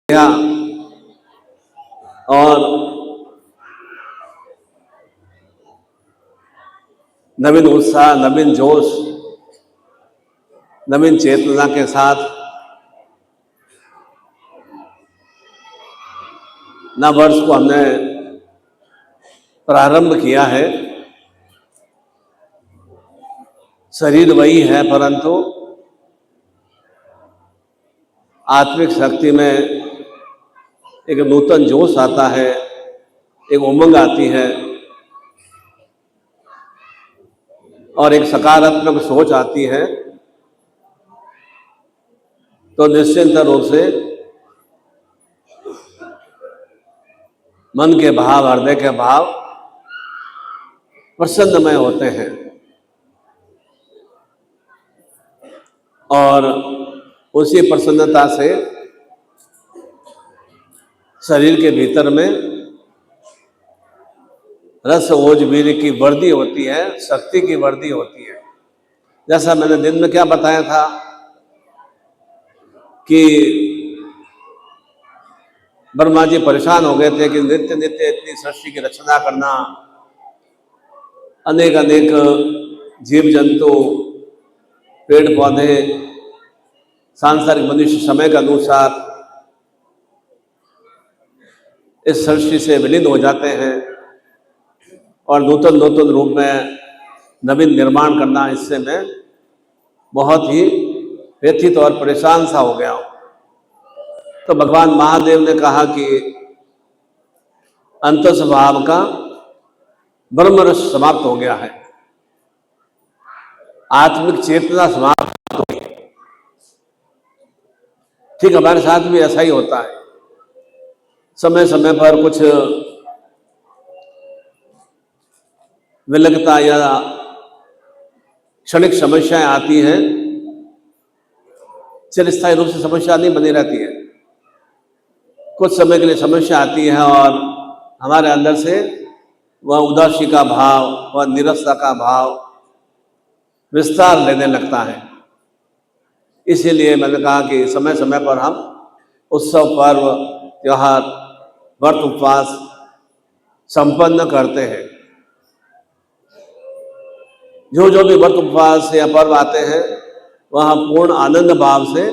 गया और नवीन उत्साह, नवीन जोश, नवीन चेतना के साथ नव वर्ष को हमने प्रारंभ किया है। शरीर वही है, परंतु आत्मिक शक्ति में एक नूतन जोश आता है, एक उमंग आती है और एक सकारात्मक सोच आती है। तो निश्चित रूप से मन के भाव, हृदय के भाव प्रसन्नमय होते हैं और उसी प्रसन्नता से शरीर के भीतर में रस ओज वीर की वृद्धि होती है, शक्ति की वृद्धि होती है। जैसा मैंने दिन में क्या बताया था कि ब्रह्मा जी परेशान हो गए थे कि नित्य नित्य इतनी सृष्टि की रचना करना, अनेक अनेक जीव जंतु, पेड़ पौधे, सांसारिक मनुष्य समय के अनुसार इस सृष्टि से विलीन हो जाते हैं और नूतन नूतन रूप में नवीन निर्माण करना, इससे मैं बहुत ही व्यथित और परेशान सा हो गया हूं। तो भगवान महादेव ने कहा कि अंतस्वभाव का ब्रह्मरस समाप्त हो गया है, आत्मिक चेतना समाप्त हो गई। ठीक हमारे साथ भी ऐसा ही होता है। समय समय पर कुछ विलगता या क्षणिक समस्याएं आती हैं, चिरस्थायी रूप से समस्या नहीं बनी रहती है। कुछ समय के लिए समस्या आती है और हमारे अंदर से वह उदासी का भाव, वह निरसता का भाव विस्तार लेने लगता है। इसीलिए मैंने कहा कि समय समय पर हम उत्सव, पर्व, त्योहार, व्रत, उपवास संपन्न करते हैं। जो जो भी व्रत, उपवास या पर्व आते हैं वह पूर्ण आनंद भाव से,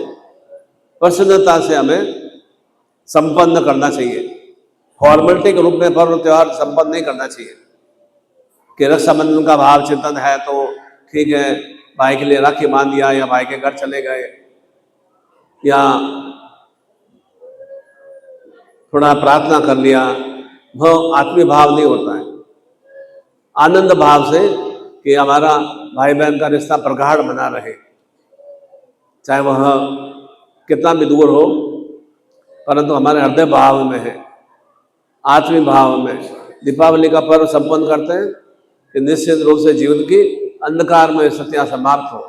प्रसन्नता से हमें संपन्न करना चाहिए। फॉर्मेलिटी के रूप में पर्व त्योहार संपन्न नहीं करना चाहिए कि रक्षाबंधन का भाव चिंतन है तो ठीक है, भाई के लिए राखी बांध दिया या भाई के घर चले गए या थोड़ा प्रार्थना कर लिया, वह आत्मीय भाव नहीं होता है। आनंद भाव से कि हमारा भाई बहन का रिश्ता प्रगाढ़ बना रहे, चाहे वह कितना भी दूर हो, परंतु हमारे हृदय भाव में है, आत्मीय भाव में। दीपावली का पर्व संपन्न करते हैं कि निश्चित रूप से जीवन की अंधकार में सत्या समाप्त हो।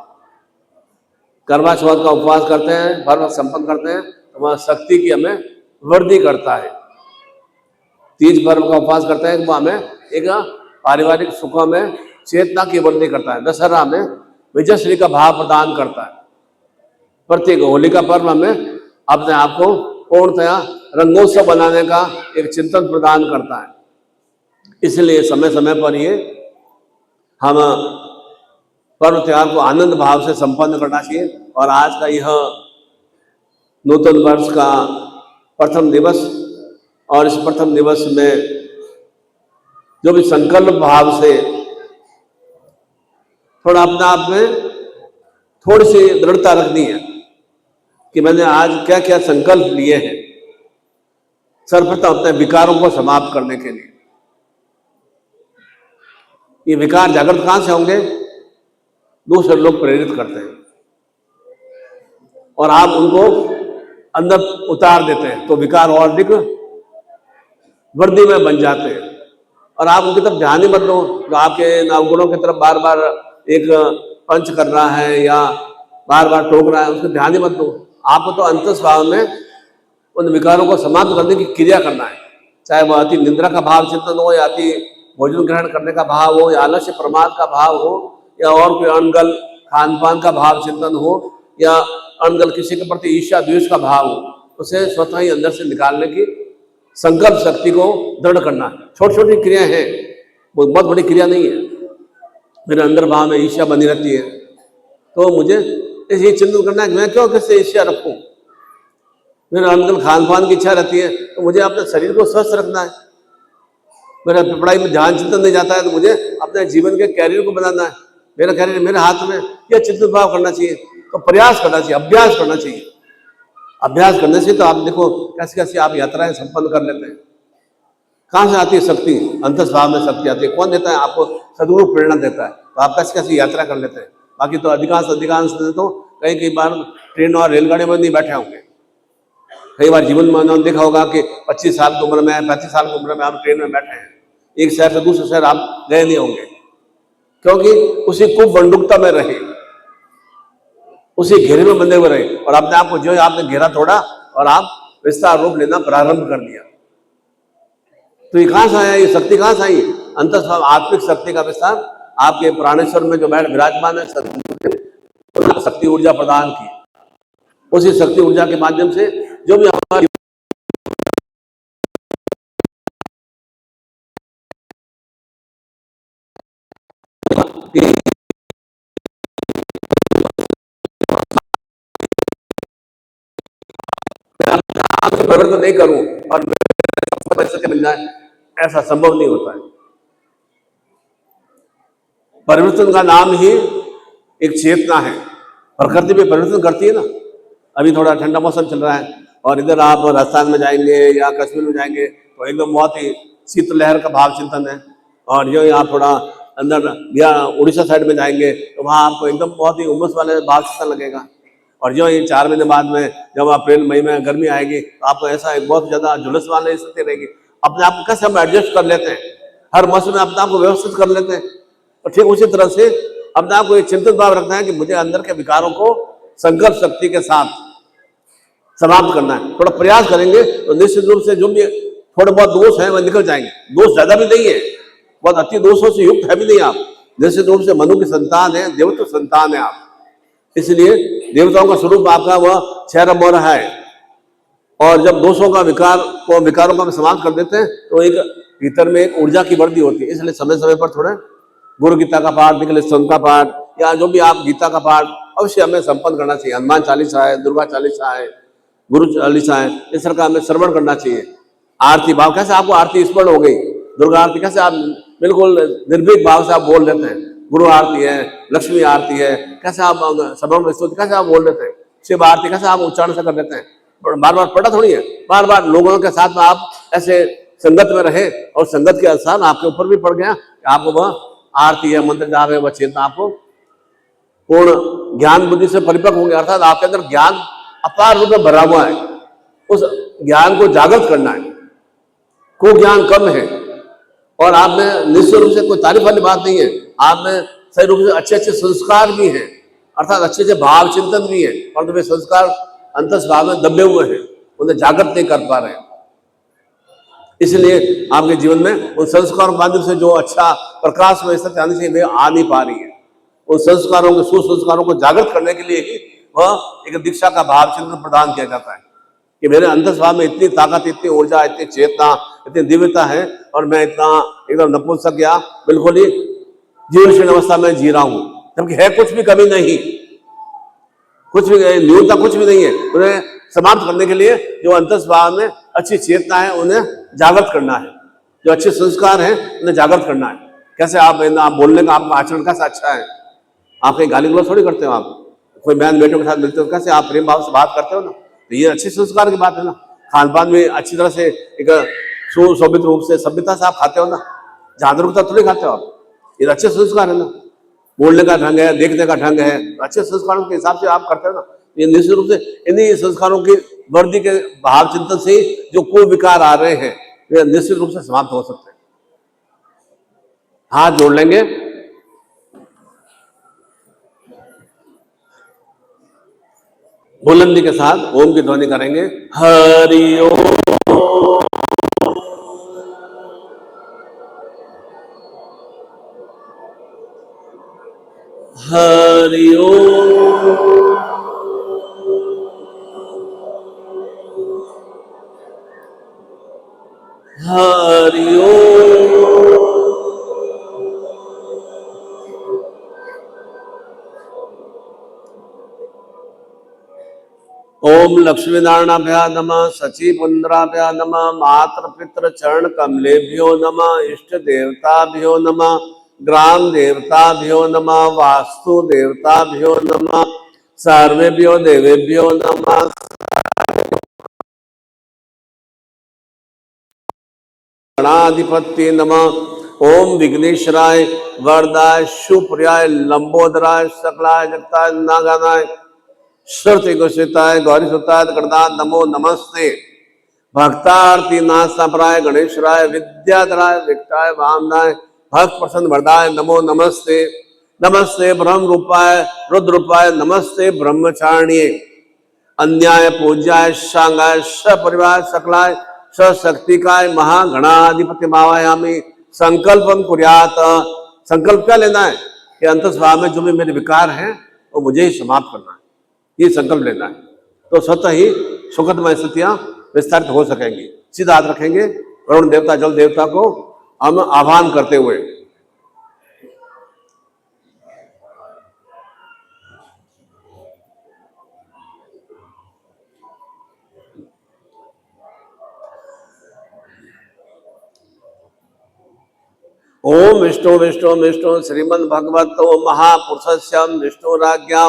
करवा चौथ का उपवास करते हैं, पर्व संपन्न करते हैं, तो वह शक्ति की हमें वृद्धि करता है। तीज पर्व का उपवास करते हैं, वह हमें एक पारिवारिक सुखों में चेतना की वृद्धि करता है। दशहरा में विजयश्री का भाव प्रदान करता है। प्रत्येक होली का पर्व हमें अपने आप को पूर्णतया रंगोत्सव बनाने का एक चिंतन प्रदान करता है। इसलिए समय समय पर ये हम पर्व त्योहार को आनंद भाव से संपन्न करना चाहिए। और आज का यह नूतन वर्ष का प्रथम दिवस, और इस प्रथम दिवस में जो भी संकल्प भाव से थोड़ा अपने आप में थोड़ी सी दृढ़ता रखनी है कि मैंने आज क्या क्या संकल्प लिए हैं। सर्वप्रथम अपने विकारों को समाप्त करने के लिए। ये विकार जागृत कहां से होंगे? दूसरे लोग प्रेरित करते हैं और आप उनको अंदर उतार देते हैं, तो विकार और अधिक वृद्धि में बन जाते हैं। और आप उनकी तरफ ध्यान ही मत दो, जो आपके नवगुणों की तरफ बार बार एक पंच कर रहा है या बार बार टोक रहा है, उसको ध्यान ही मत दो। आपको तो अंतस्भाव में उन विकारों को समाप्त करने की क्रिया करना है। चाहे वह अति निद्रा का भाव चिंतन हो, या अति भोजन ग्रहण करने का भाव हो, या आलस्य प्रमाद का भाव हो, या और कोई अनगल खान पान का भाव चिंतन हो, या अनगल किसी के प्रति ईर्ष्या द्वेष का भाव हो। उसे स्वतः ही अंदर से निकालने की संकल्प शक्ति को दृढ़ करना। छोटी छोटी क्रियाएं हैं, वो बहुत बड़ी क्रिया नहीं है। मेरे अंदर भाव में ईर्ष्या बनी रहती है, तो मुझे ये चिंतन करना है कि मैं क्यों किससे ईर्ष्या रखूं। मेरे अंदर खान पान की इच्छा रहती है, तो मुझे अपने शरीर को स्वस्थ रखना है। मेरा पढ़ाई में ध्यान चिंतन नहीं जाता है, तो मुझे अपने जीवन के कैरियर को बनाना है। मेरा कैरियर मेरे हाथ में, यह चिंतन भाव करना चाहिए। तो प्रयास करना चाहिए, अभ्यास करना चाहिए। अभ्यास करने से तो आप देखो कैसे कैसे आप यात्राएं संपन्न कर लेते हैं। कहाँ से आती है शक्ति? अंतस्भाव में शक्ति आती है। कौन देता है आपको? सदगुरु प्रेरणा देता है, तो आप कैसे कैसे यात्रा कर लेते हैं। बाकी तो अधिकांश तो कई बार ट्रेन और रेलगाड़ी में नहीं बैठे होंगे। कई बार जीवन में उन्होंने देखा होगा कि 25 साल की उम्र में, 35 साल की उम्र में हम ट्रेन में बैठे हैं, एक शहर से दूसरे शहर आप गए नहीं होंगे, क्योंकि उसी कुबंडुकता में रहे, उसी घेरे में बंधे हुए रहे, और अपने आप को जो आपने घेरा तोड़ा और आप विस्तार रूप लेना प्रारंभ कर दिया। तो ये कहां से आया? ये शक्ति कहां से आई? अंतस्भाव आत्मिक शक्ति का विस्तार आपके प्राणेश्वर में जो बैठ विराजमान है, शक्ति ऊर्जा प्रदान की। उसी शक्ति ऊर्जा के माध्यम से जो भी हमारी परिवर्तन नहीं करूं और परिस्थिति मिल जाए, ऐसा संभव नहीं होता है। परिवर्तन का नाम ही एक चेतना है। प्रकृति भी परिवर्तन करती है ना। अभी थोड़ा ठंडा मौसम चल रहा है और इधर आप राजस्थान में जाएंगे या कश्मीर में जाएंगे तो एकदम बहुत ही शीतलहर का भाव चिंतन है। और जो आप थोड़ा अंदर या उड़ीसा साइड में जाएंगे तो वहाँ आपको एकदम बहुत ही उमस वाले भाव चिंतन लगेगा। और जो ये 4 महीने बाद में जब अप्रैल मई में गर्मी आएगी तो आपको ऐसा एक बहुत ज्यादा झुलस वाली स्थिति रहेगी। अपने आप को कैसे हम एडजस्ट कर लेते हैं, हर मौसम में अपने आप को व्यवस्थित कर लेते हैं। और ठीक उसी तरह से अपने आप को एक चिंतित भाव रखना है कि मुझे अंदर के विकारों को संकल्प शक्ति के साथ समाप्त करना है। थोड़ा प्रयास करेंगे तो निश्चित रूप से जो भी थोड़े बहुत दोष हैं वह निकल जाएंगे। दोष ज्यादा भी नहीं है, बहुत अति दोषों से युक्त है भी नहीं आप। निश्चित रूप से मनु की संतान है, देवत्व संतान है आप। इसलिए देवताओं का स्वरूप आपका वह क्षय मोह है। और जब दोषों का विकारों का समाप्त कर देते हैं तो एक भीतर में एक ऊर्जा की वृद्धि होती है। इसलिए समय समय पर थोड़ा गुरु गीता का पाठ, निकले स्तोत्र का पाठ या जो भी आप गीता का पाठ अवश्य हमें संपन्न करना चाहिए। हनुमान चालीसा है, दुर्गा चालीसा है, गुरु चालीसा है, इस तरह का हमें श्रवण करना चाहिए। आरती भाव कैसे आपको आरती स्मरण हो गई, दुर्गा आरती कैसे आप बिल्कुल निर्भीक भाव से आप बोल लेते हैं। गुरु आरती है, लक्ष्मी आरती है, कैसे आप सबम स्तुति कैसे आप बोल लेते हैं। शिव आरती कैसे आप उच्चारण से कर लेते हैं। बार बार पढ़ा थोड़ी है, बार बार लोगों के साथ में आप ऐसे संगत में रहे और संगत के अनुसार आपके ऊपर भी पड़ गया कि आपको वह आरती है, मंत्र जाप है, वह चेतना आपको पूर्ण ज्ञान बुद्धि से परिपक्व होंगे। अर्थात आपके अंदर ज्ञान अपार रूप में भरा हुआ है, उस ज्ञान को जागृत करना है। को ज्ञान कम है और आप में निश्चित रूप से कोई तारीफ वाली बात नहीं है, आप में सही रूप से अच्छे अच्छे संस्कार भी हैं, अर्थात अच्छे अच्छे भाव चिंतन भी है, परंतु वे संस्कार अंतस्भाव में दबे हुए हैं, उन्हें जागृत नहीं कर पा रहे हैं। इसलिए आपके जीवन में उन संस्कारों के माध्यम से जो अच्छा प्रकाश में स्थिति आने से वे आ नहीं पा रही है। उन संस्कारों के सुसंस्कारों को जागृत करने के लिए ही वह एक दीक्षा का भाव चिंतन प्रदान किया जाता है कि मेरे अंतस्भाव में इतनी ताकत, इतनी ऊर्जा, इतनी चेतना, इतनी दिव्यता है और मैं इतना एकदम नपुंसक या बिल्कुल ही जीवनशील अवस्था में जी रहा हूं, जबकि है कुछ भी कमी नहीं, कुछ भी न्यूनता कुछ भी नहीं है। उन्हें समाप्त करने के लिए जो अंतस्भाव में अच्छी चेतना है उन्हें जागृत करना है, जो अच्छे संस्कार हैं उन्हें जागृत करना है। कैसे आप बोलने का आपका आचरण कैसा अच्छा है, आप कहीं गाली गलौज थोड़ी करते हो। आप कोई बहन बेटों के साथ मिलते हो कैसे आप प्रेम भाव से बात करते हो ना, तो ये अच्छे संस्कार की बात है ना। खान पान में अच्छी तरह से एक सुशोभित रूप से सभ्यता से आप खाते हो ना, जागरूकता थोड़ी खाते हो आप, ये अच्छे संस्कार है ना। बोलने का ढंग है, देखने का ढंग है, अच्छे संस्कारों के हिसाब से आप करते हो ना। ये निश्चित रूप से इन्हीं संस्कारों की वर्दी के भाव चिंतन से जो कुविकार आ रहे हैं वे निश्चित रूप से समाप्त हो सकते हैं। हाथ जोड़ लेंगे, बुलंदी के साथ ओम की ध्वनि करेंगे। हरि ओम, हरि ओम, हरि ओम। ओम लक्ष्मी नारायणाभ्या नमः, सची पुंद्राभ्या नमः, मात्र पितृ चरण कमलेभ्यो नमः, इष्ट देवताभ्यो नमः, ग्राम देवताभ्यो नमः, वास्तु देवताभ्यो नमः, सर्वेभ्यो देवेभ्यो नमः, गणाधिपत्ये नमः। ओम विघ्नेश्वराय वरदाय सुप्रियाय लंबोदराय सकलाय जगताय नागानाय श्रुति घोषिताय गौरी सुताय गणनाथ नमो नमस्ते। भक्तार्थी नाथ संप्राय गणेश्वराय विद्याधराय विकटाय वामनाय भक्त प्रसन्न वरदाय नमो नमस्ते। नमस्ते ब्रह्म रूपाय रुद्र रूपाय नमस्ते ब्रह्मचारिणे अन्याय पूज्याय शांगाय सपरिवार सकलाय सशक्तिकाय महागणाधिपति मावायामी संकल्पम कुर्यात। संकल्प क्या लेना है कि अंतस्भाव में जो भी मेरे विकार हैं वो मुझे ही समाप्त करना है, ये संकल्प लेना है। तो स्वतः ही सुखदमय स्थितियां विस्तारित हो सकेंगी। सीधा हाथ रखेंगे, वरुण देवता जल देवता को हम आह्वान करते हुए ओम विष्णु विष्णु विष्णु श्रीमद भगवतो महापुरुषस्यम विष्णुराज्ञां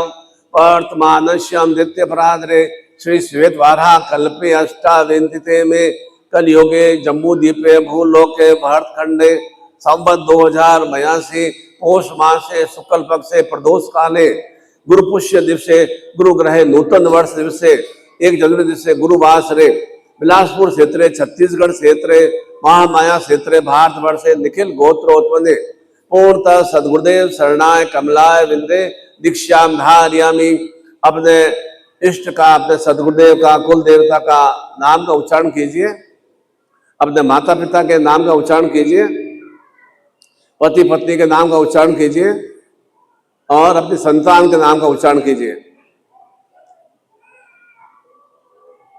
वर्तमानस्यम नित्य पराधरे श्री श्वेत वाराह कल्पे अष्टाविंतिते में कलयुगे जम्बूद्वीपे भूलोके भरतखंडे संवत 2082 पौष मासे शुक्ल पक्षे प्रदोष काले गुरु पुष्य दिवसे गुरु ग्रहे नूतन वर्ष दिवसे 1 जनवरी दिवसे गुरुवासरे बिलासपुर क्षेत्रे छत्तीसगढ़ क्षेत्रे महामाया क्षेत्रे भारतवर्षे निखिल गोत्रोत्पन्ने पूर्णतः सदगुरुदेव शरणाय कमलाय विंदे दीक्षाम धारयामी। अपने इष्ट का, अपने सदगुरुदेव का, कुल देवता का नाम का उच्चारण कीजिए, अपने माता पिता के नाम का उच्चारण कीजिए, पति पत्नी के नाम का उच्चारण कीजिए और अपनी संतान के नाम का उच्चारण कीजिए।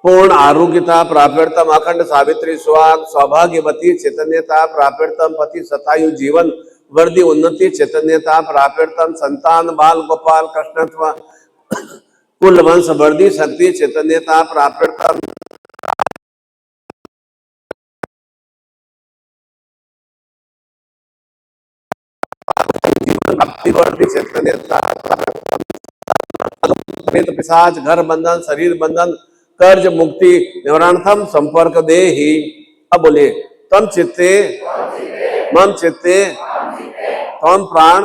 पूर्ण आरोग्यता प्राप्यर्थम अखंड सावित्री सुहाग सौभाग्यवती चैतन्यता प्राप्यर्थम पति शतायु जीवन वर्धि उन्नति चैतन्यता प्राप्यर्थम संतान बाल गोपाल कृष्णत्व कुल वंश वर्धि शक्ति चैतन्यता प्राप्यर्थम जीवन भक्ति वर्धि चैतन्यता प्राप्यर्थम पिशाच घर बंधन शरीर बंधन कर्ज मुक्ति निवारणार्थम संपर्क दे ही। अब बोलिए तम चित्ते मम चित्ते तम प्राण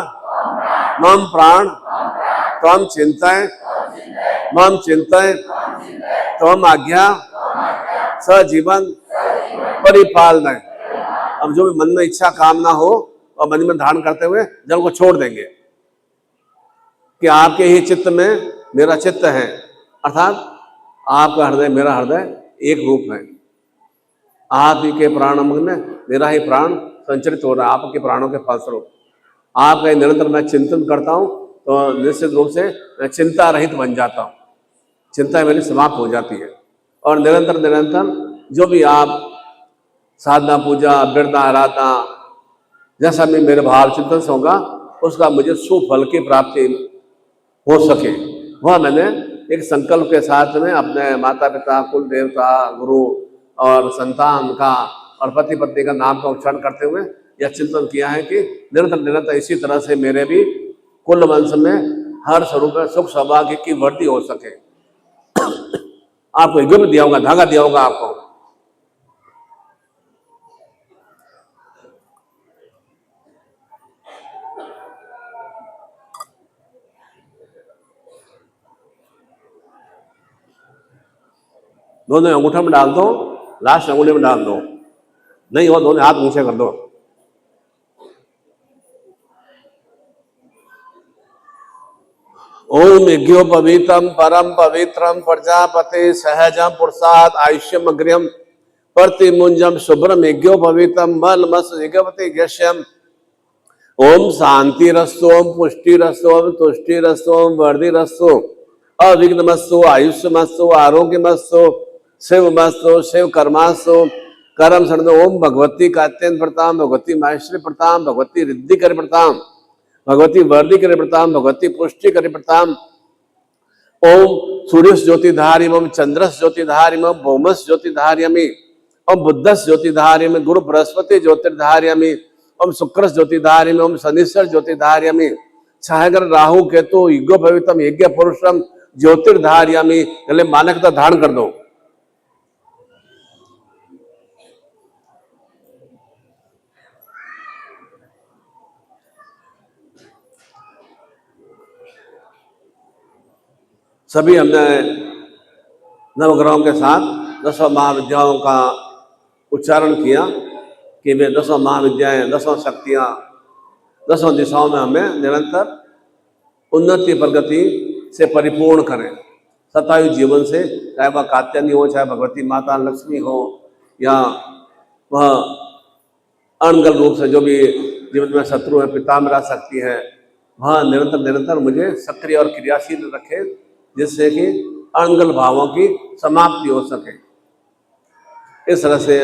मम प्राण तम चिंतय मम चिंतय तम आज्ञा सजीवन परिपालन। अब जो भी मन में इच्छा कामना हो और मन में धारण करते हुए जल को छोड़ देंगे कि आपके ही चित्त में मेरा चित्त है, अर्थात आपका हृदय मेरा हृदय एक रूप है। आप ही के प्राणमग में मेरा ही प्राण संचरित हो रहा है, आपके प्राणों के फलस्वरूप आपका निरंतर मैं चिंतन करता हूँ तो निश्चित रूप से मैं चिंता रहित बन जाता हूँ, चिंता मेरी समाप्त हो जाती है। और निरंतर निरंतर जो भी आप साधना पूजा वृद्धा आराधना जैसा भी मेरे भाव चिंतन से होगा उसका मुझे सुफल की प्राप्ति हो सके, वह मैंने एक संकल्प के साथ में अपने माता पिता कुल देवता गुरु और संतान का और पति पत्नी का नाम का उच्चारण करते हुए यह चिंतन किया है कि निरंतर निरंतर इसी तरह से मेरे भी कुल वंश में हर स्वरूप में सुख सौभाग्य की वृद्धि हो सके। आपको एक गिफ्ट दिया होगा, धागा दिया होगा आपको, दोनों अंगूठा में डाल दो, लास्ट अंगूठे में डाल दो, नहीं हो दोनों हाथ ऊंचे कर दो। ओम यज्ञोपवीतम परम पवित्रम प्रजापति सहजम पुरुषात् आयुष्यम अग्र्यम प्रतिमुंजम शुभ्रम यज्ञोपवीतम बलमस यज्ञपति यश्यम। ओम शांति रस्तु ओम पुष्टि रस्तु ओम तुष्टि रस्तु ओम वर्धि रस्तु अविघ्नमस्तु आयुष्यमस्तु आरोग्यमस्तु शिव मस्तु शिव कर्मास्तु करम शरण ओम भगवती कात्यन प्रताम, भगवती माहेश्वरी प्रताम, भगवती रिद्धि कर प्रताम, भगवती वर्दी कर प्रताम, भगवती पुष्टि कर प्रताम। ओम सूर्य ज्योतिधारिम, चंद्रस ज्योतिधारिम, भौमस ज्योतिधार्यमि, ओम बुद्धस ज्योतिधार्यमि, गुरु बृहस्पति ज्योतिर्धार्यमि, ओम शुक्र ज्योतिधार्यमि, ओम शनिश्चर ज्योतिधार्यमि, छायागर राहु केतु युग भवितम यज्ञ पुरुषम ज्योतिर्धार्यमि। गले मानक का धारण कर दो। सभी हमने नवग्रहों के साथ 10 महाविद्याओं का उच्चारण किया कि वे 10 महाविद्याएं, 10 शक्तियां 10 दिशाओं में हमें निरंतर उन्नति प्रगति से परिपूर्ण करें। सतायु जीवन से, चाहे वह कात्यायनी हो, चाहे भगवती माता लक्ष्मी हो, या वह अणगल रूप से जो भी जीवन में शत्रु है, पितामरा शक्ति है, वह निरंतर निरंतर मुझे सक्रिय और क्रियाशील रखे, जिससे कि अणगल भावों की समाप्ति हो सके। इस तरह से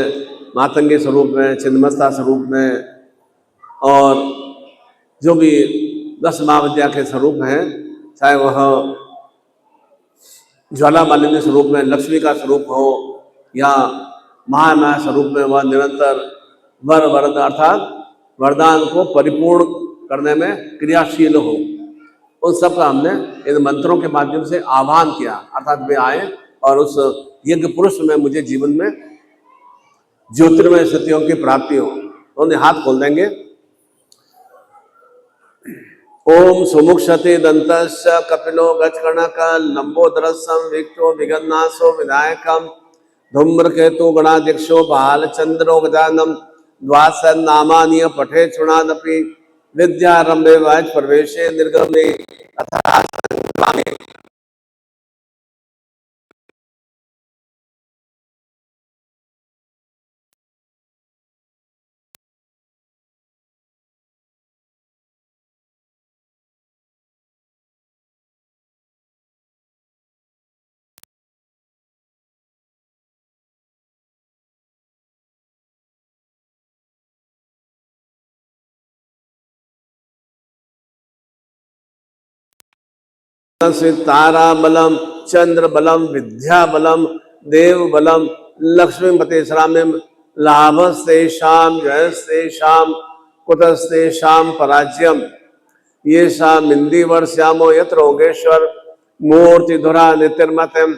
मातंगी स्वरूप में, छिन्नमस्ता स्वरूप में, और जो भी 10 महाविद्या के स्वरूप हैं, चाहे वह ज्वाला मालिनी स्वरूप में लक्ष्मी का स्वरूप हो, या महामाया स्वरूप में वह निरंतर वर वरद अर्थात वरदान को परिपूर्ण करने में क्रियाशील हो, उन सब का हमने इन मंत्रों के माध्यम से आह्वान किया। अर्थात वे आए और उस यज्ञ पुरुष में मुझे जीवन में ज्योतिर्मय स्थितियों की प्राप्ति हो। उन्हें हाथ खोल देंगे। ओम सुमुक्षते दंतस्य कपिलो गजगणक लंबोदरसं विक्टो विगन्नासो विनायकम धूम्रकेतु गणाध्यक्षो बालचंद्रो गजानम द्वासन नामानि पठे चुणादपि विद्यारंभे वाच प्रवेशे निर्गमे अथा तारा बलम चंद्र बलम विद्या बलम देव बलम लक्ष्मीपते श्रामिम लाभस्तेषां जयस्तेषां कुतस्तेषां पराज्यम ये शाम इंदिवर श्यामो यत्र योगेश्वर मूर्तिधुरा नितिर्मतम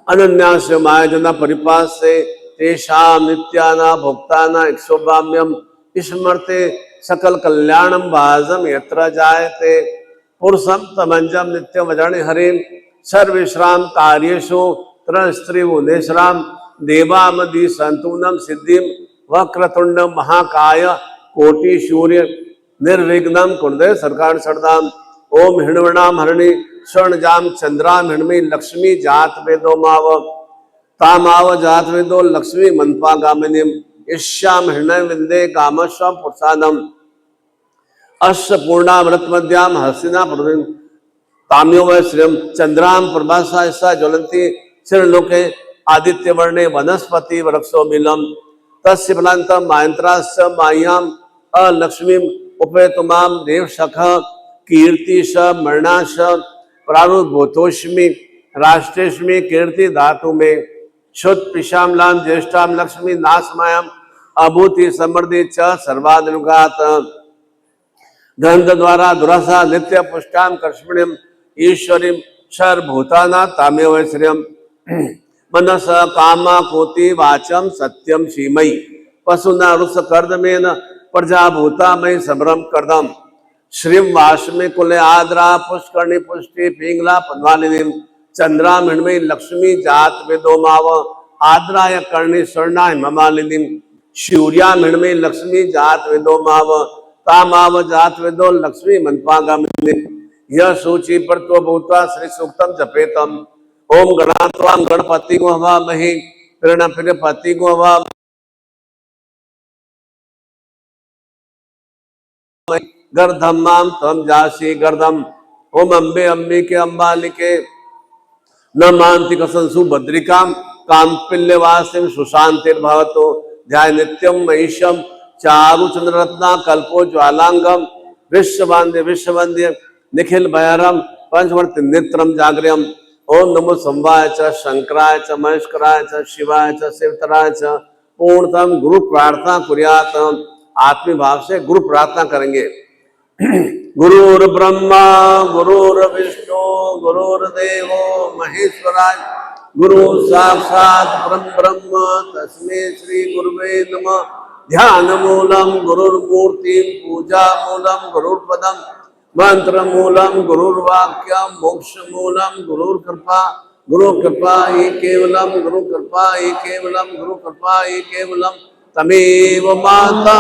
अनन्यास्य मायजना परिपास से तेषां नित्याना भोक्ताना इक्षोभाम्यम स्मरते सकल कल्याणम भाजम यत्र जायते पुरुषम तमंजम नित्यम अजनि हरिम सर्विश्राम कार्येषु त्रिस्त्रिभुवनेश्वराम देवामदि संतूनम सिद्धिम वक्रतुंड महाकाय कोटि सूर्य निर्विघ्नम कुंडे सरकार सरदाम ओम हिणवणाम हरणी स्वर्णजाम चंद्राम हिणमी लक्ष्मी जात वेदो माव तामाव जात वेदो लक्ष्मी मनपा गामिनीम ईश्याम हृणय विंदे कामस्वम पुरुषादम अश्व पूर्णामृत मध्याम हस्तिना प्रवीण ताम्यो व श्रियम चंद्राम प्रभासा ज्वलंती श्रीलोके आदित्य वर्णे वनस्पति वृक्षो मिलम तस्य फलांतम मायंत्रास्य मायाम अलक्ष्मीम उपेतुमाम देव सख कीर्ति स मरणाश प्रारुभूतोष्मी राष्ट्रेष्मी कीर्ति धातु में शुद्ध पिशामलाम ज्येष्ठाम लक्ष्मी नाशमायम अभूति समृद्धि च सर्वानुगात गंध द्वारा दुरासा नित्य पुष्टाम कर्षणिम ईश्वरीम सर्वभूताना तामेव श्रियम मनस कामा कोति वाचम सत्यम सीमयी पशुना रुस कर्दमेन प्रजाभूता मई सबरम कर्दम श्रीम वाष्मे कुले आद्रा पुष्कर्णि पुष्टि पिंगला पद्मालिनी चंद्रा मृण्मयी लक्ष्मी जात वेदो माव आद्राय कर्णि स्वर्णाय ममालिनी शूर्या मृण्मयी लक्ष्मी जात वेदो माव तामाव जात वेदो लक्ष्मी मनपागामिनी यह सूची पर तो भूता श्री सूक्तम जपेतम ओम गणात्वाम गणपति को हवामहि प्रणपति को हवा गर्धमाम तम जासी गर्दम ओम अम्बे अम्बिके अम्बालिके न मानति कसंसु भद्रिकाम कांपिल्यवासिम सुशांतिर्भवतो ध्याय नित्यम महिषम चारु चंद्ररत्ना कल्पो ज्वालांगम विश्ववंद्य निखिल भयरम पंचवर्त नेत्रम जागृयम। ओम नमो संवाय च शंकराय च महेश्वराय च शिवाय च शिवतराय च पूर्णतम गुरु प्रार्थना कुर्यात। आत्मी भाव से गुरु प्रार्थना करेंगे। गुरुर् ब्रह्मा गुरुर्विष्णु गुरुर्देवो महेश्वराय गुरु साक्षात् परब्रह्म तस्मै श्री गुरुवे नमः। ध्यान मूलम गुरुर्मूर्ति पूजा मूलम गुरुर्पदम मंत्र मूलम गुरुर्वाक्यम मोक्ष मूलम गुरुर्कृपा गुरु कृपा ये केवलम गुरु कृपा ये केवलम गुरु कृपा ये केवलम तमेव माता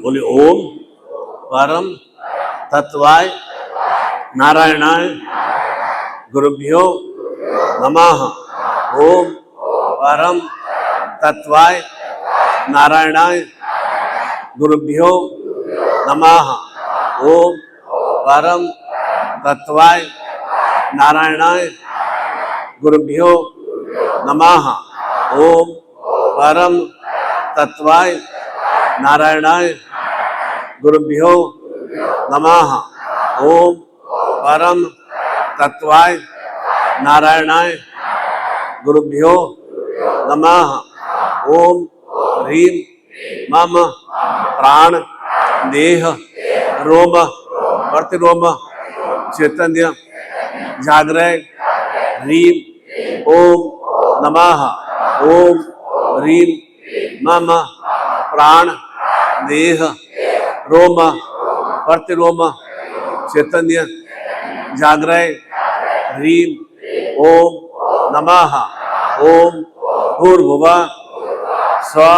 बोले ओम परम तत्वाय नारायणाय गुरुभ्यो नमः। ओम परम तत्वाय नारायणाय गुरुभ्यो नमः। ओम परम तत्वाय नारायणाय गुरुभ्यो नमः। ओम परम तत्वाय नारायणाय गुरुभ्यो नमः। ओम परम तत्वाय नारायणाय गुरुभ्यो नमः। ओम ह्रीं मम प्राण देह रोम प्रतिरोम चैतन्य जागृय ह्रीं ओम नमः। ओम ह्रीं मम प्राण देह रोम प्रतिरोम चैतन्य जागृय ह्रीं ओम नमः। ओम भूर्भुवः स्वः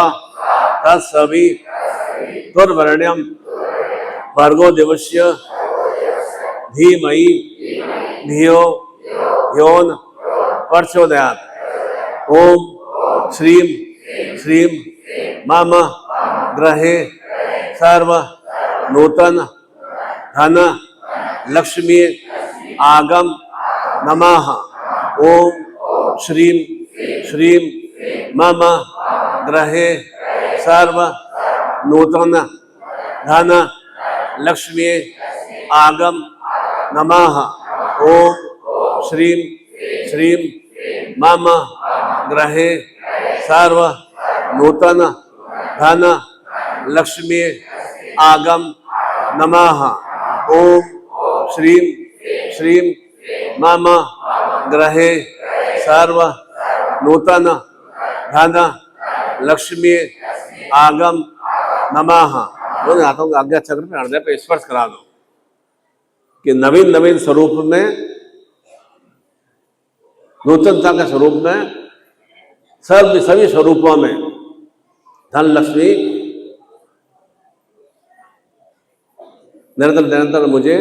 तत्सवितुर्वरेण्यं भर्गो देवस्य धीमहि धियो यो न प्रचोदयात्। ओम श्रीं श्रीं मम गृहे सर्व नूतन धन लक्ष्मी आगम नमः। ओम श्रीं श्रीं मम गृहे सर्व नूतन धन लक्ष्मी आगम नमः। ओम श्रीं श्रीं मम गृहे सर्व नूतन धन लक्ष्मी आगम नमः। ओम श्रीं श्रीं मम गृहे सर्व नूतन धन लक्ष्मी आगम नमः। दोनों हाथों का आज्ञा चक्र पे हृदय पे स्पर्श करा दो कि नवीन नवीन स्वरूप में नूतनता के स्वरूप में सभी स्वरूपों में धन लक्ष्मी निरंतर निरंतर मुझे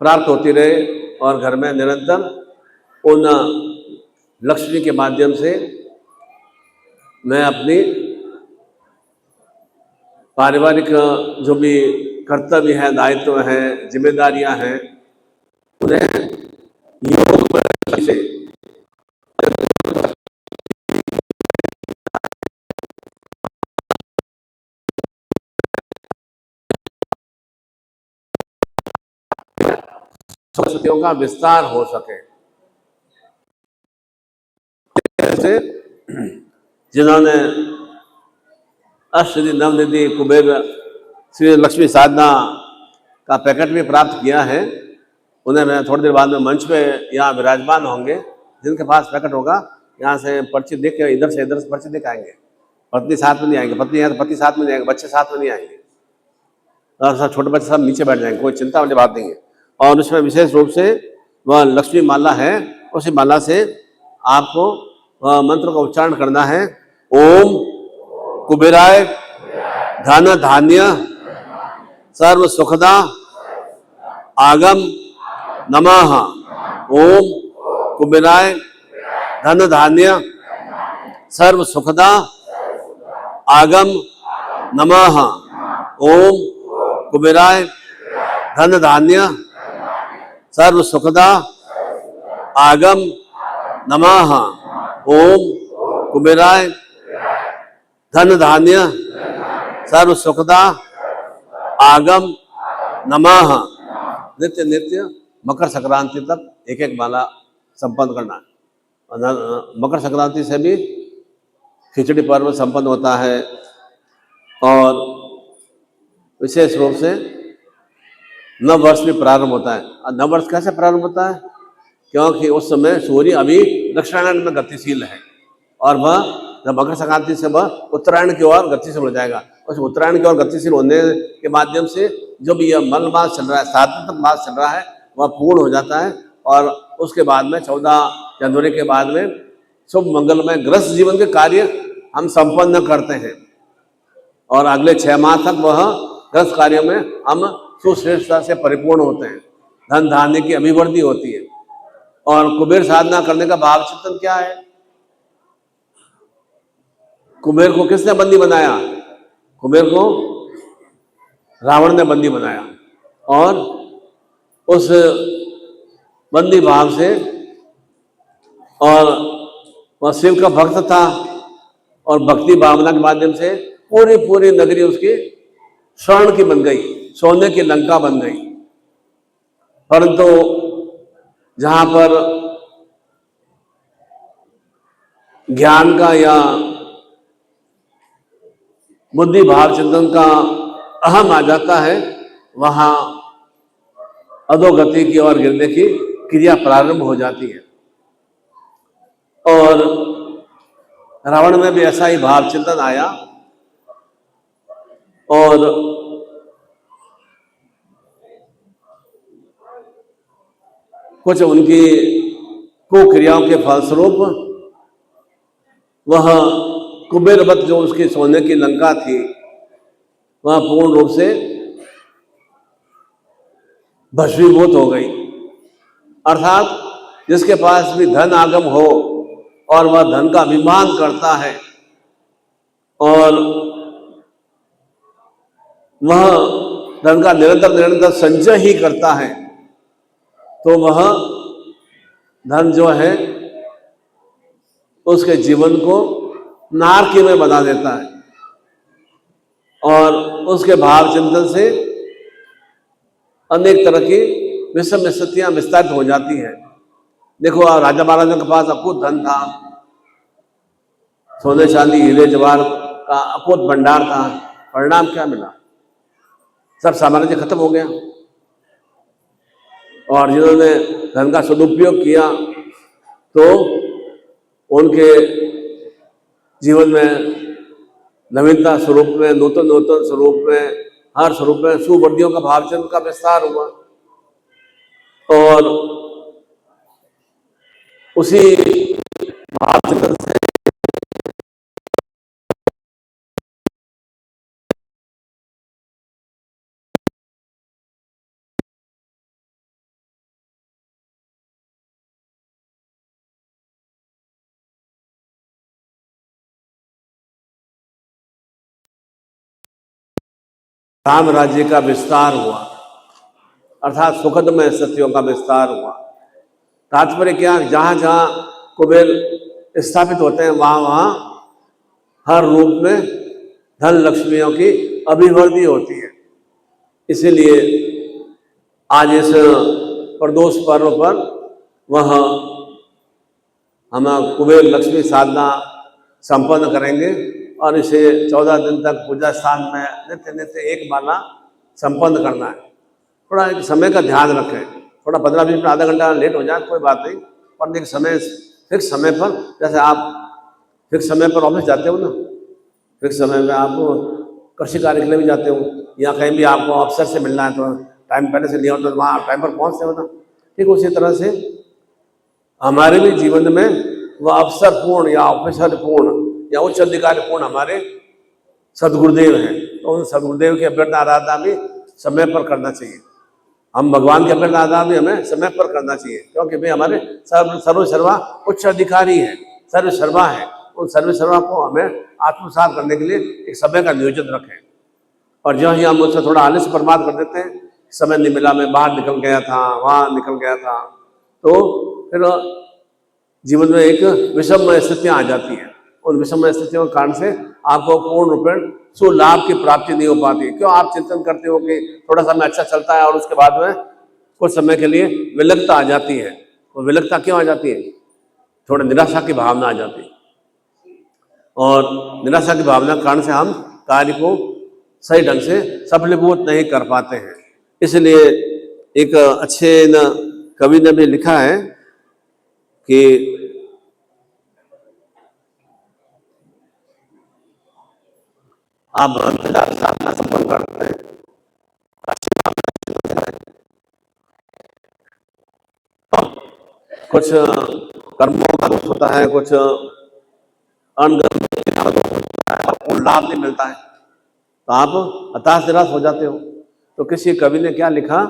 प्राप्त होती रहे और घर में निरंतर उन लक्ष्मी के माध्यम से मैं अपनी पारिवारिक जो भी कर्तव्य है, दायित्व है, जिम्मेदारियां हैं, उन्हें योग से सरस्वतियों का विस्तार हो सके। जिन्होंने अष्टसिद्धि नवनिधि कुबेर श्री लक्ष्मी साधना का पैकेट भी प्राप्त किया है, उन्हें मैं थोड़ी देर बाद में मंच पे यहाँ विराजमान होंगे। जिनके पास पैकेट होगा यहाँ से पर्ची देख के इधर से पर्ची देख आएंगे। पत्नी साथ में नहीं आएंगे, पत्नी है तो पति साथ में नहीं आएंगे, बच्चे साथ में नहीं आएंगे, और सब छोटे बच्चे सब नीचे बैठ जाएंगे, कोई चिंता वाली बात नहीं है। और उसमें विशेष रूप से वह लक्ष्मी माला है, उसी माला से आपको मंत्र का उच्चारण करना है। ओम कुबेराय धन धान्य सर्व सुखदा आगम नमः। ओम कुबेराय धन धान्य सर्व सुखदा आगम नमः। ओम कुबेराय धन धान्य सर्व सुखदा आगम नमः। ओम कुबेराय धन धान्य सर्व सुखदा आगम नमः। नित्य नित्य मकर संक्रांति तक एक एक माला संपन्न करना है। मकर संक्रांति से भी खिचड़ी पर्व संपन्न होता है और विशेष रूप से नव वर्ष भी प्रारंभ होता है। और नव वर्ष कैसे प्रारंभ होता है? क्योंकि उस समय सूर्य अभी दक्षिणायन में गतिशील है और वह जब मकर संक्रांति से वह उत्तरायण की ओर गतिशील हो जाएगा। उस उत्तरायण की ओर गतिशील होने के माध्यम से जो भी यह मल मास चल रहा है, सातवां मास चल रहा है, वह पूर्ण हो जाता है और उसके बाद में 14 जनवरी के बाद में शुभ मंगलमय गृहस्थ जीवन के कार्य हम संपन्न करते हैं और अगले 6 माह तक वह गृहस्थ कार्यों में हम सुश्रेष्ठता से परिपूर्ण होते हैं। धन धान्य की अभिवृद्धि होती है। और कुबेर साधना करने का भाव चिंतन क्या है? कुबेर को किसने बंदी बनाया? कुबेर को रावण ने बंदी बनाया और उस बंदी भाव से, और वह शिव का भक्त था और भक्ति भावना के माध्यम से पूरी पूरी नगरी उसकी स्वर्ण की बन गई, सोने की लंका बन गई। परंतु जहां पर ज्ञान का या बुद्धि भाव चिंतन का अहम आ जाता है, वहां अधोगति की ओर गिरने की क्रिया प्रारंभ हो जाती है। और रावण में भी ऐसा ही भाव चिंतन आया और कुछ उनकी कुक्रियाओं के फलस्वरूप वह कुबेरवत जो उसकी सोने की लंका थी, वह पूर्ण रूप से भस्मीभूत हो गई। अर्थात जिसके पास भी धन आगम हो और वह धन का अभिमान करता है और वह धन का निरंतर निरंतर संचय ही करता है, तो वह धन जो है उसके जीवन को नारकी में बना देता है और उसके भाव चिंतन से अनेक तरह की विषम स्थितियां विस्तारित हो जाती हैं। देखो, राजा महाराजा के पास अकूत धन था, सोने चांदी हीरे जवाहर का अकूत भंडार था। परिणाम क्या मिला? सब साम्राज्य खत्म हो गया। और जिन्होंने धन का सदुपयोग किया तो उनके जीवन में नवीनता स्वरूप में, नूतन नूतन स्वरूप में, हर स्वरूप में सुवृद्धियों का भावचंद का विस्तार हुआ। और उसी भावचंद से राम राज्य का विस्तार हुआ, अर्थात सुखदमय स्थितियों का विस्तार हुआ। तात्पर्य क्या? जहां जहां कुबेर स्थापित होते हैं वहां वहां हर रूप में धन लक्ष्मियों की अभिवृद्धि होती है। इसीलिए आज इस प्रदोष पर्व पर वह हम कुबेर लक्ष्मी साधना संपन्न करेंगे और इसे 14 दिन तक पूजा स्थान में नित्य नित्य एक माला संपन्न करना है। थोड़ा एक समय का ध्यान रखें, थोड़ा 15-20 मिनट आधा घंटा लेट हो जाए कोई बात नहीं, पर एक समय फिक्स समय पर, जैसे आप फिक्स समय पर ऑफिस जाते हो ना, फिक्स समय में आप कृषि कार्य के लिए भी जाते हो या कहीं भी आपको अफसर से मिलना है तो टाइम पहले से लिया हो तो वहाँ टाइम पर पहुँचते हो ना। ठीक उसी तरह से हमारे भी जीवन में वह अवसर पूर्ण या ऑफिसर पूर्ण या उच्च अधिकारी पूर्ण हमारे सदगुरुदेव हैं, तो उन सदगुरुदेव की अभ्यर्थना आराधना भी समय पर करना चाहिए। हम भगवान के अपने अदा भी हमें समय पर करना चाहिए, क्योंकि भाई हमारे सर्व सर्वा उच्च अधिकारी है, सर्व सर्वा है। उन सर्व सर्वा को हमें आत्मसात करने के लिए एक समय का नियोजन रखें। और जो ही हम उससे थोड़ा आलस्य बर्बाद कर देते हैं, समय नहीं मिला, मैं बाहर निकल गया था, वहाँ निकल गया था, तो फिर जीवन में एक विषम स्थितियाँ आ जाती हैं। उन विषम स्थितियों के कारण से आपको पूर्ण रूपेण सुलाभ की प्राप्ति नहीं हो पाती। क्यों? आप चिंतन करते हो कि थोड़ा समय अच्छा चलता है और उसके बाद में कुछ समय के लिए विलकता आ जाती है। वो विलकता क्यों आ जाती है? थोड़ा निराशा की भावना आ जाती है, और निराशा की भावना के कारण से हम कार्य को सही ढंग से सफलीभूत नहीं कर पाते हैं। इसलिए एक अच्छे कवि ने भी लिखा है कि आप साधना संपन्न करते हैं, कुछ कर्मों का दोष होता है, कुछ आपको लाभ नहीं मिलता है, तो आप हताश निराश हो जाते हो। तो किसी कवि ने क्या लिखा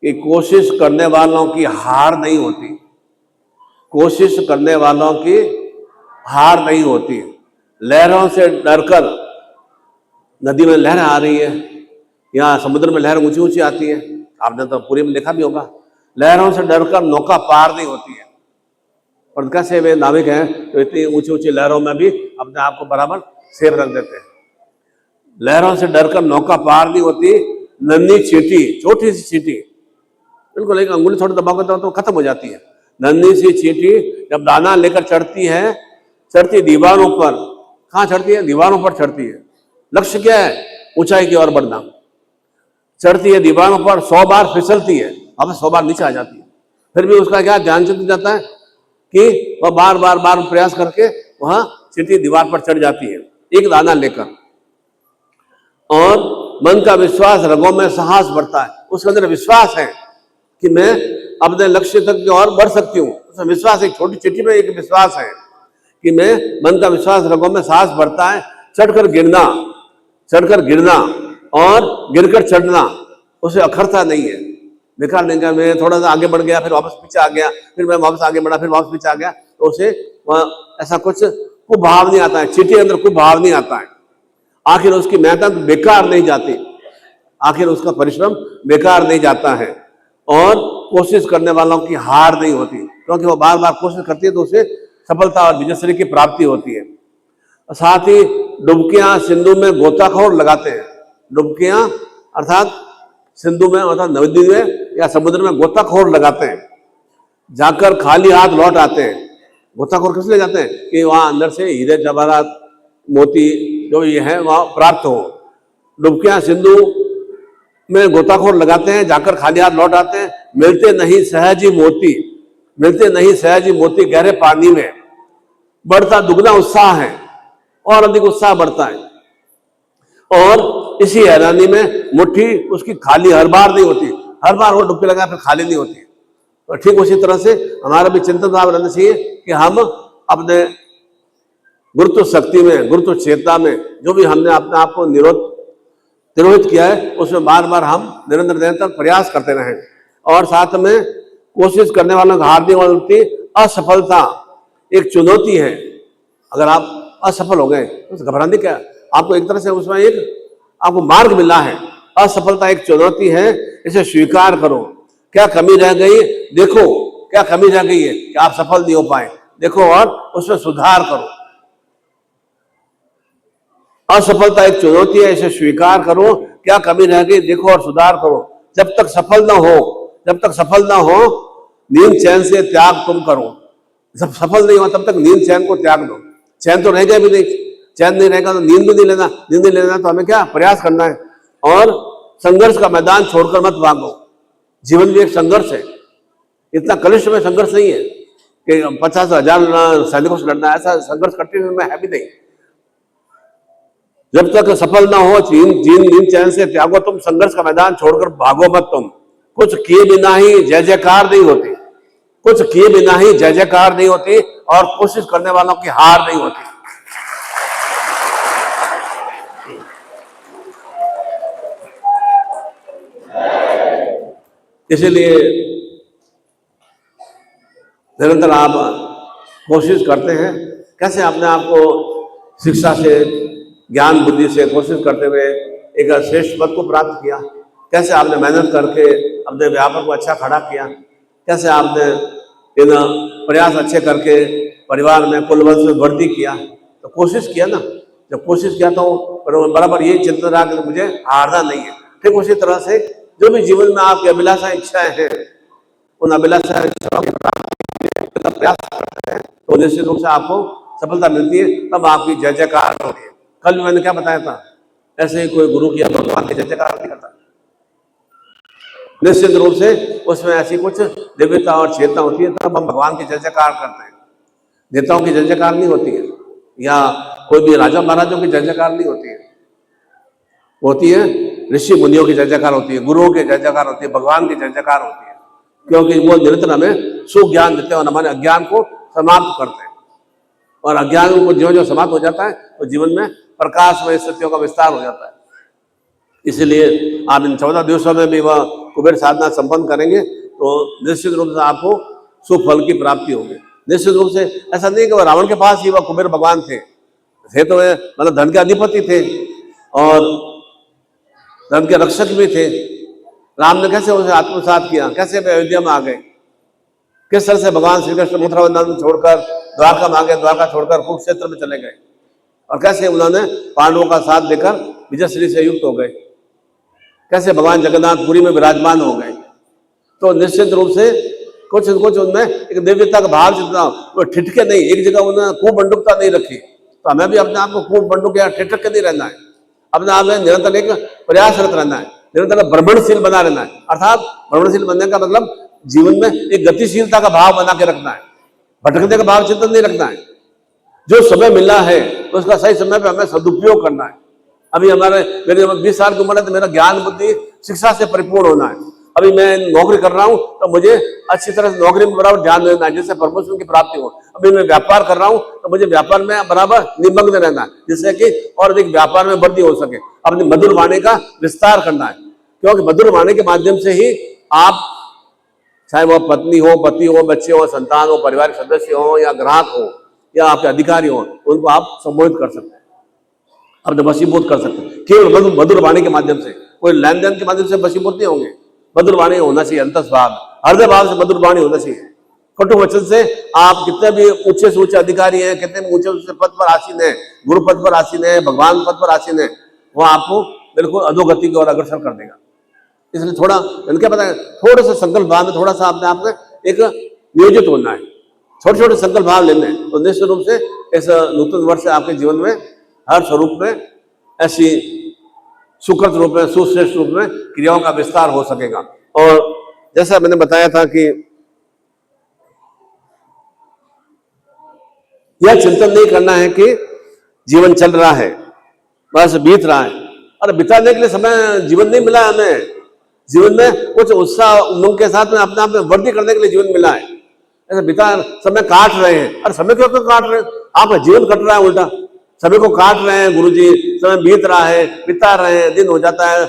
कि कोशिश करने वालों की हार नहीं होती, कोशिश करने वालों की हार नहीं होती। लहरों से डरकर, नदी में लहर आ रही है या समुद्र में लहर ऊंची ऊंची आती है, आपने तो पूरी में देखा भी होगा, लहरों से डरकर नौका पार नहीं होती है। और कैसे वे नाविक हैं तो इतनी ऊंची ऊंची लहरों में भी अपने आप को बराबर सेफ रख देते हैं। लहरों से डरकर नौका पार नहीं होती, नन्ही चींटी, छोटी सी चींटी, बिल्कुल एक अंगुली थोड़ी दबा कर तो खत्म हो जाती है। नन्ही सी चींटी जब दाना लेकर चढ़ती है, चढ़ती दीवारों पर, कहाँ चढ़ती है? दीवारों पर चढ़ती है। लक्ष्य क्या है? ऊंचाई की ओर बढ़ना। चढ़ती है दीवारों पर, 100 बार फिसलती है, अब 100 बार नीचे आ जाती है, फिर भी उसका क्या ध्यान चलता जाता है कि वह बार बार बार प्रयास करके वहां चींटी दीवार पर चढ़ जाती है एक दाना लेकर। और मन का विश्वास, रगों में साहस बढ़ता है, उसके अंदर विश्वास है कि मैं अपने लक्ष्य तक की ओर बढ़ सकती हूँ। उसमें विश्वास, एक छोटी चिट्ठी में एक विश्वास है कि मैं, मन का विश्वास, रगों में साहस बढ़ता है। चढ़कर गिरना और गिरकर चढ़ना, उसे अखरता नहीं है, बेकार नहीं। मैं थोड़ा सा आगे बढ़ गया, फिर वापस पीछे आ गया, फिर मैं वापस आगे बढ़ा, फिर वापस पीछे आ गया, तो उसे ऐसा कुछ कुभाव नहीं आता है, चींटी के अंदर कुभाव नहीं आता है। आखिर उसकी मेहनत बेकार नहीं जाती, आखिर उसका परिश्रम बेकार नहीं जाता है। और कोशिश करने वालों की हार नहीं होती, क्योंकि वो बार बार कोशिश करती है तो उसे सफलता और विजयश्री की प्राप्ति होती है। साथ ही डुबकियां सिंधु में गोताखोर लगाते हैं। डुबकियां अर्थात सिंधु में, अर्थात नदी में या समुद्र में गोताखोर लगाते हैं, जाकर खाली हाथ लौट आते हैं। गोताखोर किस लिए जाते हैं? कि वहां अंदर से हीरे जवाहरात मोती जो ये है वहां प्राप्त हो। डुबकियां सिंधु में गोताखोर लगाते हैं, जाकर खाली हाथ लौट आते हैं। मिलते नहीं सहज ही मोती गहरे पानी में। बढ़ता दुगना उत्साह है, और अधिक उत्साह बढ़ता है, और इसी हैरानी में मुट्ठी उसकी खाली हर बार नहीं होती, हर बार वो डुबकी लगा फिर खाली नहीं होती। तो ठीक उसी तरह से हमारा भी चिंतन भाव रहना चाहिए कि हम अपने गुरुत्व शक्ति में, गुरुत्व चेतना में जो भी हमने अपने आप को तिरोहित किया है, उसमें बार बार हम निरंतर प्रयास करते रहें। और साथ में कोशिश करने वालों को हार नहीं होती। असफलता एक चुनौती है। अगर आप असफल हो गए तो घबराने क्या, आपको एक तरह से उसमें एक आपको मार्ग मिला है। असफलता एक चुनौती है, इसे स्वीकार करो। क्या कमी रह गई देखो, क्या कमी रह गई है कि आप सफल नहीं हो पाए, देखो और उसमें सुधार करो। असफलता एक चुनौती है, इसे स्वीकार करो। क्या कमी रह गई देखो और सुधार करो। जब तक सफल ना हो नींद चैन से त्याग तुम करो। जब सफल नहीं हो तब तक नींद चैन को त्याग दो। चैन तो रहेगा भी नहीं, चैन नहीं रहेगा तो नींद भी नहीं लेना, नींद नहीं लेना तो हमें क्या प्रयास करना है। और संघर्ष का मैदान छोड़कर मत भागो। जीवन भी एक संघर्ष है, इतना कनिष्ठ में संघर्ष नहीं है कि 50,000 सैनिकों से लड़ना, ऐसा संघर्ष कठिन में है भी नहीं। जब तक सफल ना हो नींद चैन से त्यागो तुम, संघर्ष का मैदान छोड़कर भागो मत तुम। कुछ किए बिना ही जय जयकार नहीं होती, कुछ किए बिना ही जय जयकार नहीं होती, और कोशिश करने वालों की हार नहीं होती। इसीलिए निरंतर आप कोशिश करते हैं कैसे अपने आप को शिक्षा से, ज्ञान बुद्धि से कोशिश करते हुए एक श्रेष्ठ पद को प्राप्त किया, कैसे आपने मेहनत करके अपने व्यापार को अच्छा खड़ा किया, कैसे आपने इन प्रयास अच्छे करके परिवार में कुल वंश में वृद्धि किया। तो कोशिश किया ना, जब कोशिश किया तो बराबर ये चिंतन रहा कि मुझे हारना नहीं है। ठीक उसी तरह से जो भी जीवन में आपकी अभिलाषा इच्छाएं हैं, उन अभिलाषा इच्छाओं के प्रयास करते हैं तो निश्चित रूप से आपको सफलता मिलती है, तब आपकी जय जयकार होती है। कल मैंने क्या बताया था, ऐसे ही कोई गुरु की भगवान की जय जयकार नहीं करता। निश्चित रूप से उसमें ऐसी कुछ दिव्यता और चेतना होती है, तब हम भगवान की जय जयकार करते हैं। नेताओं की जय जयकार नहीं होती है, या कोई भी राजा महाराजों की जय जयकार नहीं होती है, होती है ऋषि मुनियों की जय जयकार होती है, गुरुओं की जय जयकार होती है, भगवान की जय जयकार होती है। क्योंकि वो निरंतर हमें सुज्ञान देते हैं और हमारे अज्ञान को समाप्त करते हैं। और अज्ञान को जो जो समाप्त हो जाता है तो जीवन में प्रकाशमय सत्यों का विस्तार हो जाता है। इसलिए आप इन 14 दिवसों में भी वह कुबेर साधना संपन्न करेंगे तो निश्चित रूप से आपको सुफल की प्राप्ति होगी। निश्चित रूप से ऐसा नहीं कि वह रावण के पास ही वह कुबेर भगवान थे तो वे मतलब धन के अधिपति थे और धन के रक्षक भी थे। राम ने कैसे उसे आत्मसात किया, कैसे वे अयोध्या में आ गए, किस तरह से भगवान श्री कृष्ण मथुरा वृंदावन छोड़कर द्वारका में आ गए, द्वारका छोड़कर कुरुक्षेत्र में चले गए, और कैसे उन्होंने पांडवों का साथ देकर विजयश्री से युक्त हो गए, कैसे भगवान जगन्नाथ पुरी में विराजमान हो गए। तो निश्चित रूप से कुछ न कुछ उनमें एक दिव्यता का भाव जितना, वो ठिठके नहीं, एक जगह उन्होंने खूब बंडुकता नहीं रखी। तो हमें भी अपने आप को खूब बंडुक या ठिठक के नहीं रहना है, अपने आप में निरंतर एक प्रयासरत रहना है, निरंतर भ्रमणशील बना रहना है। अर्थात भ्रमणशील बनने का मतलब जीवन में एक गतिशीलता का भाव बना के रखना है, भटकने का भाव चिंतन नहीं रखना है। जो समय मिला है उसका सही समय पे हमें सदुपयोग करना है। अभी मेरे 20 साल की उम्र है तो मेरा ज्ञान बुद्धि शिक्षा से परिपूर्ण होना है। अभी मैं नौकरी कर रहा हूं तो मुझे अच्छी तरह से नौकरी में बराबर ध्यान देना है जिससे प्रमोशन की प्राप्ति हो। अभी मैं व्यापार कर रहा हूं तो मुझे व्यापार में बराबर निमग्न रहना है जिससे कि और अधिक व्यापार में वृद्धि हो सके। अपनी मधुर वाणी का विस्तार करना है, क्योंकि मधुर वाणी के माध्यम से ही आप, चाहे वह पत्नी हो, पति हो, बच्चे हो, संतान हो, पारिवारिक सदस्य हो, या ग्राहक हो, या आपके अधिकारी हो, उनको आप संबोधित कर सकते हैं, अपने वशीभूत कर सकते हैं केवल मधुर वाणी के माध्यम से। कोई लेन देन के माध्यम से वशीभूत नहीं होंगे। मधुर वाणी होना चाहिए, अंतस्भाव, हृदय भाव से मधुर वाणी होना चाहिए। कटु वचन से आप कितने भी ऊंचे से ऊंचे अधिकारी हैं, कितने भी ऊंचे पद पर आसीन है, गुरु पद पर आसीन है, भगवान पद पर आसीन है, वह आपको बिल्कुल अधोगति की ओर अग्रसर कर देगा। इसलिए थोड़ा क्या पता है, थोड़े से संकल्प भाव में थोड़ा सा अपने आप में एक नियोजित होना है, छोटे छोटे संकल्प भाव लेने हैं। तो निश्चित रूप से इस नूतन वर्ष से आपके जीवन में हर स्वरूप में ऐसी सुकृत रूप में, सुश्रेष्ठ रूप में क्रियाओं का विस्तार हो सकेगा। और जैसा मैंने बताया था कि यह चिंतन नहीं करना है कि जीवन चल रहा है, बस बीत रहा है। अरे बिताने के लिए समय जीवन नहीं मिला हमें, जीवन में कुछ उत्साह उमंग के साथ में अपने आप में वृद्धि करने के लिए जीवन मिला है। ऐसे बिता समय काट रहे हैं। अरे समय क्यों काट रहे हैं? आपका जीवन कट रहा है, उल्टा समय को काट रहे हैं गुरुजी। समय बीत रहा है, बिता रहे हैं, दिन हो जाता है,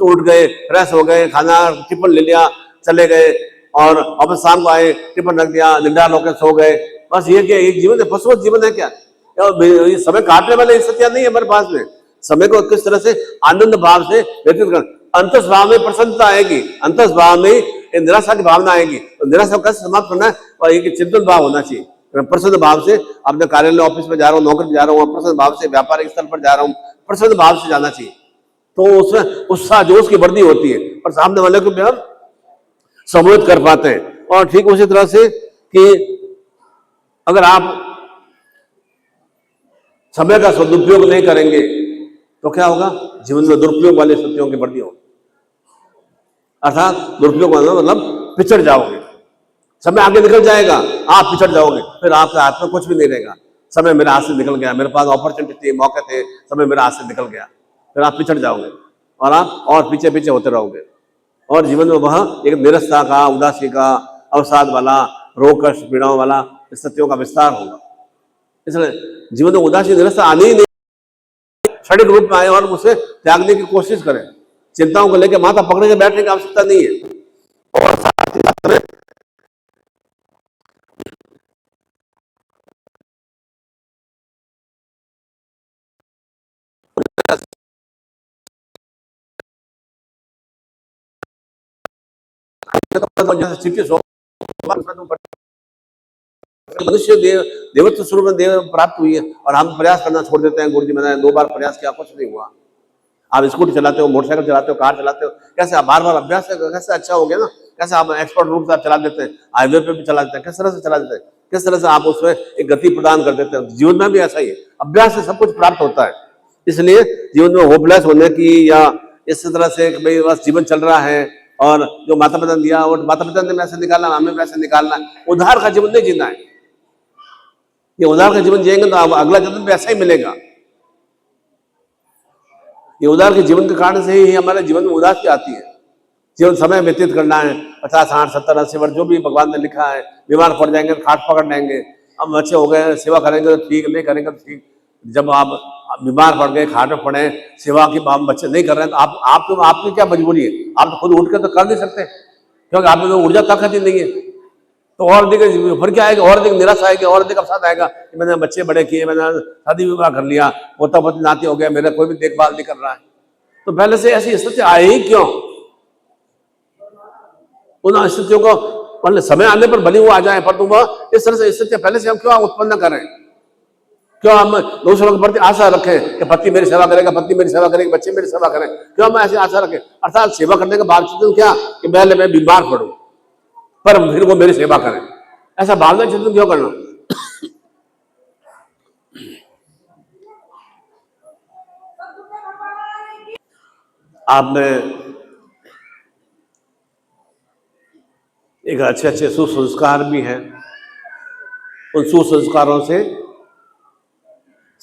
उठ गए, फ्रेश हो गए, खाना टिफिन ले लिया, चले गए, और वापस शाम को आए, टिफिन रख दिया, निंदा होकर सो गए। बस ये क्या एक जीवन है? पशु जीवन है क्या? ये समय काटने वाले स्थितियां नहीं है हमारे पास में। समय को किस तरह से आनंद भाव से व्यतीत कर, अंतस्भाव में प्रसन्नता आएगी, अंतस्भाव में निराशा की भावना आएगी। तो निराशा कैसे समाप्त करना है? और एक चिंतन भाव होना चाहिए। मैं प्रसन्न भाव से अपने कार्यालय ऑफिस में जा रहा हूँ, नौकरी में जा रहा हूँ, प्रसन्न भाव से व्यापारिक स्थल पर जा रहा हूँ, प्रसन्न भाव से जाना चाहिए। तो उसमें उत्साह जोश की वृद्धि होती है और सामने वाले को भी हम संबोधित कर पाते हैं। और ठीक उसी तरह से कि अगर आप समय का सदुपयोग नहीं करेंगे तो क्या होगा? जीवन में दुरुपयोग वाले स्थितियों की वृद्धि होगी। अर्थात दुरुपयोग मतलब पिछड़ जाओगे, समय आगे निकल जाएगा, आप पिछड़ जाओगे, फिर आपके हाथ में कुछ भी नहीं रहेगा। समय मेरे हाथ से निकल गया, मेरे पास अपॉर्चुनिटी थी, मौके थे, समय मेरे हाथ से निकल गया, फिर आप पिछड़ जाओगे और आप और पीछे पीछे होते रहोगे। और जीवन में वह एक निरस्ता का, उदासी का, अवसाद वाला, रोग कष्ट पीड़ाओं वाला स्थितियों का विस्तार होगा। इसलिए जीवन में उदासी निरस्ता आने ही नहीं, क्षणिक रूप में आए और उसे त्यागने की कोशिश करें। चिंताओं को लेकर माथा पकड़े के बैठने की आवश्यकता नहीं है। और साथ ही साथ में मनुष्य देवत्व स्वरूप में देव प्राप्त हुई है और हम प्रयास करना छोड़ देते हैं। गुरु जी मैंने 2 बार प्रयास किया, कुछ नहीं हुआ। आप स्कूटी चलाते हो, मोटरसाइकिल चलाते हो, कार चलाते हो, कैसे आप बार बार अभ्यास है, कैसे अच्छा हो गया ना, कैसे आप एक्सपर्ट रूप से आप चला देते हैं, हाईवे पे भी चला देते हैं, किस तरह से चला देते हैं, किस तरह से आप उसमें एक गति प्रदान कर देते हैं। जीवन में भी ऐसा ही है, अभ्यास से सब कुछ प्राप्त होता है। इसलिए जीवन में होपलेस होने की या इस तरह से कि भाई बस जीवन चल रहा है और जो माता पिता ने दिया और माता पिता ने वैसे निकालना, हमें वैसे निकालना, उधार का जीवन नहीं जीना है। ये उधार का जीवन जिएंगे तो अगला जन्म भी ऐसा ही मिलेगा। ये उदार के जीवन के कारण से ही हमारे जीवन में उदासी आती है। जीवन समय व्यतीत करना है, 50, 60, 70, 80 वर्ष जो भी भगवान ने लिखा है, बीमार पड़ जाएंगे तो खाट पकड़ लेंगे, हम अच्छे हो गए, सेवा करेंगे तो ठीक, नहीं करेंगे तो ठीक। जब आप बीमार पड़ गए, खाट में पड़े, सेवा की हम बच्चे नहीं कर रहे हैं तो आपकी क्या मजबूरी है? आप तो खुद उठ कर तो कर नहीं सकते, क्योंकि आप में तो ऊर्जा ताकत ही नहीं है। तो और अधिक फिर क्या आएगा, और अधिक निराशा आएगी, और अधिक अवसाद आएगा कि मैंने बच्चे बड़े किए, मैंने शादी विवाह कर लिया, पोता पोती नाती हो गया, मेरा कोई भी देखभाल नहीं कर रहा है। तो पहले से ऐसी स्थिति आए ही क्यों? उन स्थितियों को पहले समय आने पर भले वो आ जाए, पर तुम इस तरह से स्थितियां पहले से हम क्यों उत्पन्न करें? क्यों हम दूसरों के प्रति आशा रखें कि पति मेरी सेवा करेगा, पत्नी मेरी सेवा करेगी, बच्चे मेरी सेवा करें? क्यों हम ऐसी आशा रखें? अर्थात सेवा करने के बावजूद क्या कि पहले मैं बीमार पड़ूं पर फिर वो मेरी सेवा करें, ऐसा भावना चिंतन क्यों करना? आप में एक अच्छे अच्छे सुसंस्कार भी हैं, उन सुसंस्कारों से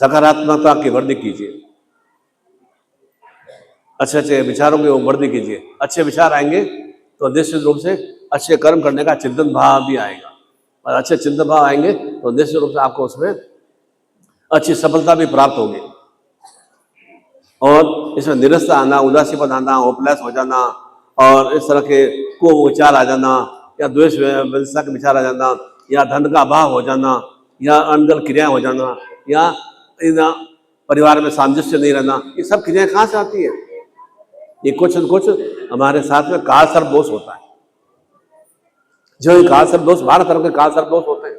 सकारात्मकता की वृद्धि कीजिए, अच्छे अच्छे विचारों की वृद्धि कीजिए। अच्छे विचार आएंगे तो निश्चित रूप से अच्छे कर्म करने का चिंतन भाव भी आएगा, और अच्छे चिंतन भाव आएंगे तो निश्चित रूप से आपको उसमें अच्छी सफलता भी प्राप्त होगी। और इसमें निरस्ता आना, उदासीपन आना, होपलेस हो जाना और इस तरह के कुविचार आ जाना या द्वेष व्यवस्था के विचार आ जाना या धन का अभाव हो जाना या अनगल क्रियाएं हो जाना या परिवार में सामंजस्य नहीं रहना, ये सब क्रियाएं कहाँ से आती है? ये कुछ न कुछ हमारे साथ में काल सर्प दोष होता है। जो काल सर्प दोष, 12 तरह के काल सर्प दोष होते हैं।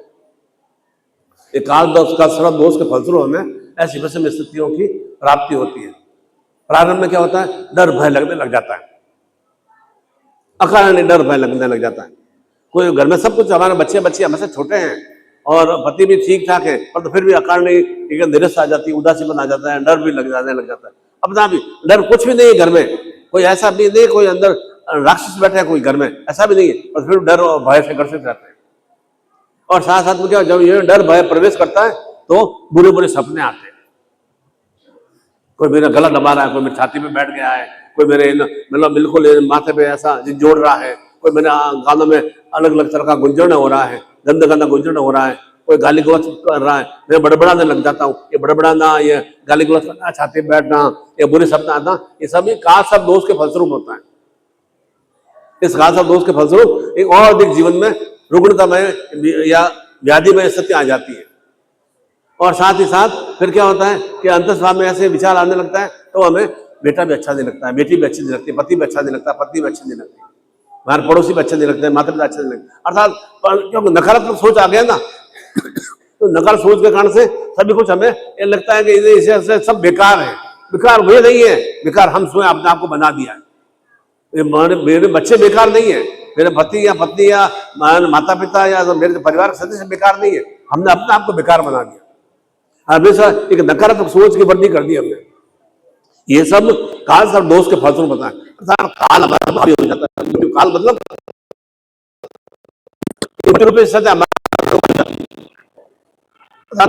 ये काल दोष का सर्प दोष के फलस्वरूप हमें ऐसी विषम स्थितियों की प्राप्ति होती है। प्रारंभ में क्या होता है? डर भय लगने लग जाता है, अकारण डर भय लगने लग जाता है। कोई घर में सब कुछ, हमारे बच्चे हमसे छोटे हैं और पति भी ठीक ठाक है, पर तो फिर भी अकारण निराशा आ जाती है, उदासीपन आ जाता है, डर भी लगने लग जाता है। अपना भी डर कुछ भी नहीं है घर में, कोई ऐसा भी नहीं, कोई अंदर राक्षस बैठा है कोई घर में, ऐसा भी नहीं है, और फिर डर और भय से ग्रसित रहते हैं। और साथ साथ में क्या, जब ये डर भय प्रवेश करता है तो बुरे बुरे सपने आते हैं। कोई मेरा गला दबा रहा है, कोई मेरी छाती पे बैठ गया है, कोई मेरे मतलब बिल्कुल माथे पे ऐसा जोड़ रहा है, कोई मेरे कानों में अलग अलग तरह का गुंजन हो रहा है, गंदा गुंजन हो रहा है, कोई गाली गलौज कर रहा है, मैं बड़बड़ाने लग जाता हूँ। ये बड़बड़ाना, ये गाली गलौज करना, छाती पे बैठना, ये बुरे सपना आना, ये सभी काल सर्प दोष के फलस्वरूप होता है। इस काल सर्प दोष के फलस्वरूप एक और अधिक जीवन में रुग्णतामय या व्याधिमय स्थिति आ जाती है। और साथ ही साथ फिर क्या होता है कि अंतस्वाद में ऐसे विचार आने लगता है तो हमें बेटा भी अच्छा नहीं लगता है, बेटी भी अच्छी नहीं लगती, पति भी अच्छा नहीं लगता, पत्नी भी अच्छी नहीं लगती, हमारे पड़ोसी भी अच्छे नहीं लगते, माता पिता अच्छे नहीं लगते। अर्थात क्योंकि नकारात्मक सोच आ गया ना, तो नकारात्मक सोच के कारण से सभी कुछ हमें ये लगता है कि इसे सब बेकार है। बेकार वे नहीं है, बेकार हम स्वयं अपने आप को बना दिया है। मेरे बच्चे बेकार नहीं है, मेरे पति या पत्नी या माता पिता या मेरे परिवार के सदस्य बेकार नहीं है, हमने अपने आप को बेकार बना दिया। हमेशा एक नकारात्मक सोच की वृद्धि कर दी हमने। ये सब काल सर्प दोष के फलस्वरूप होता है। काल हमारा भारी हो जाता है। काल मतलब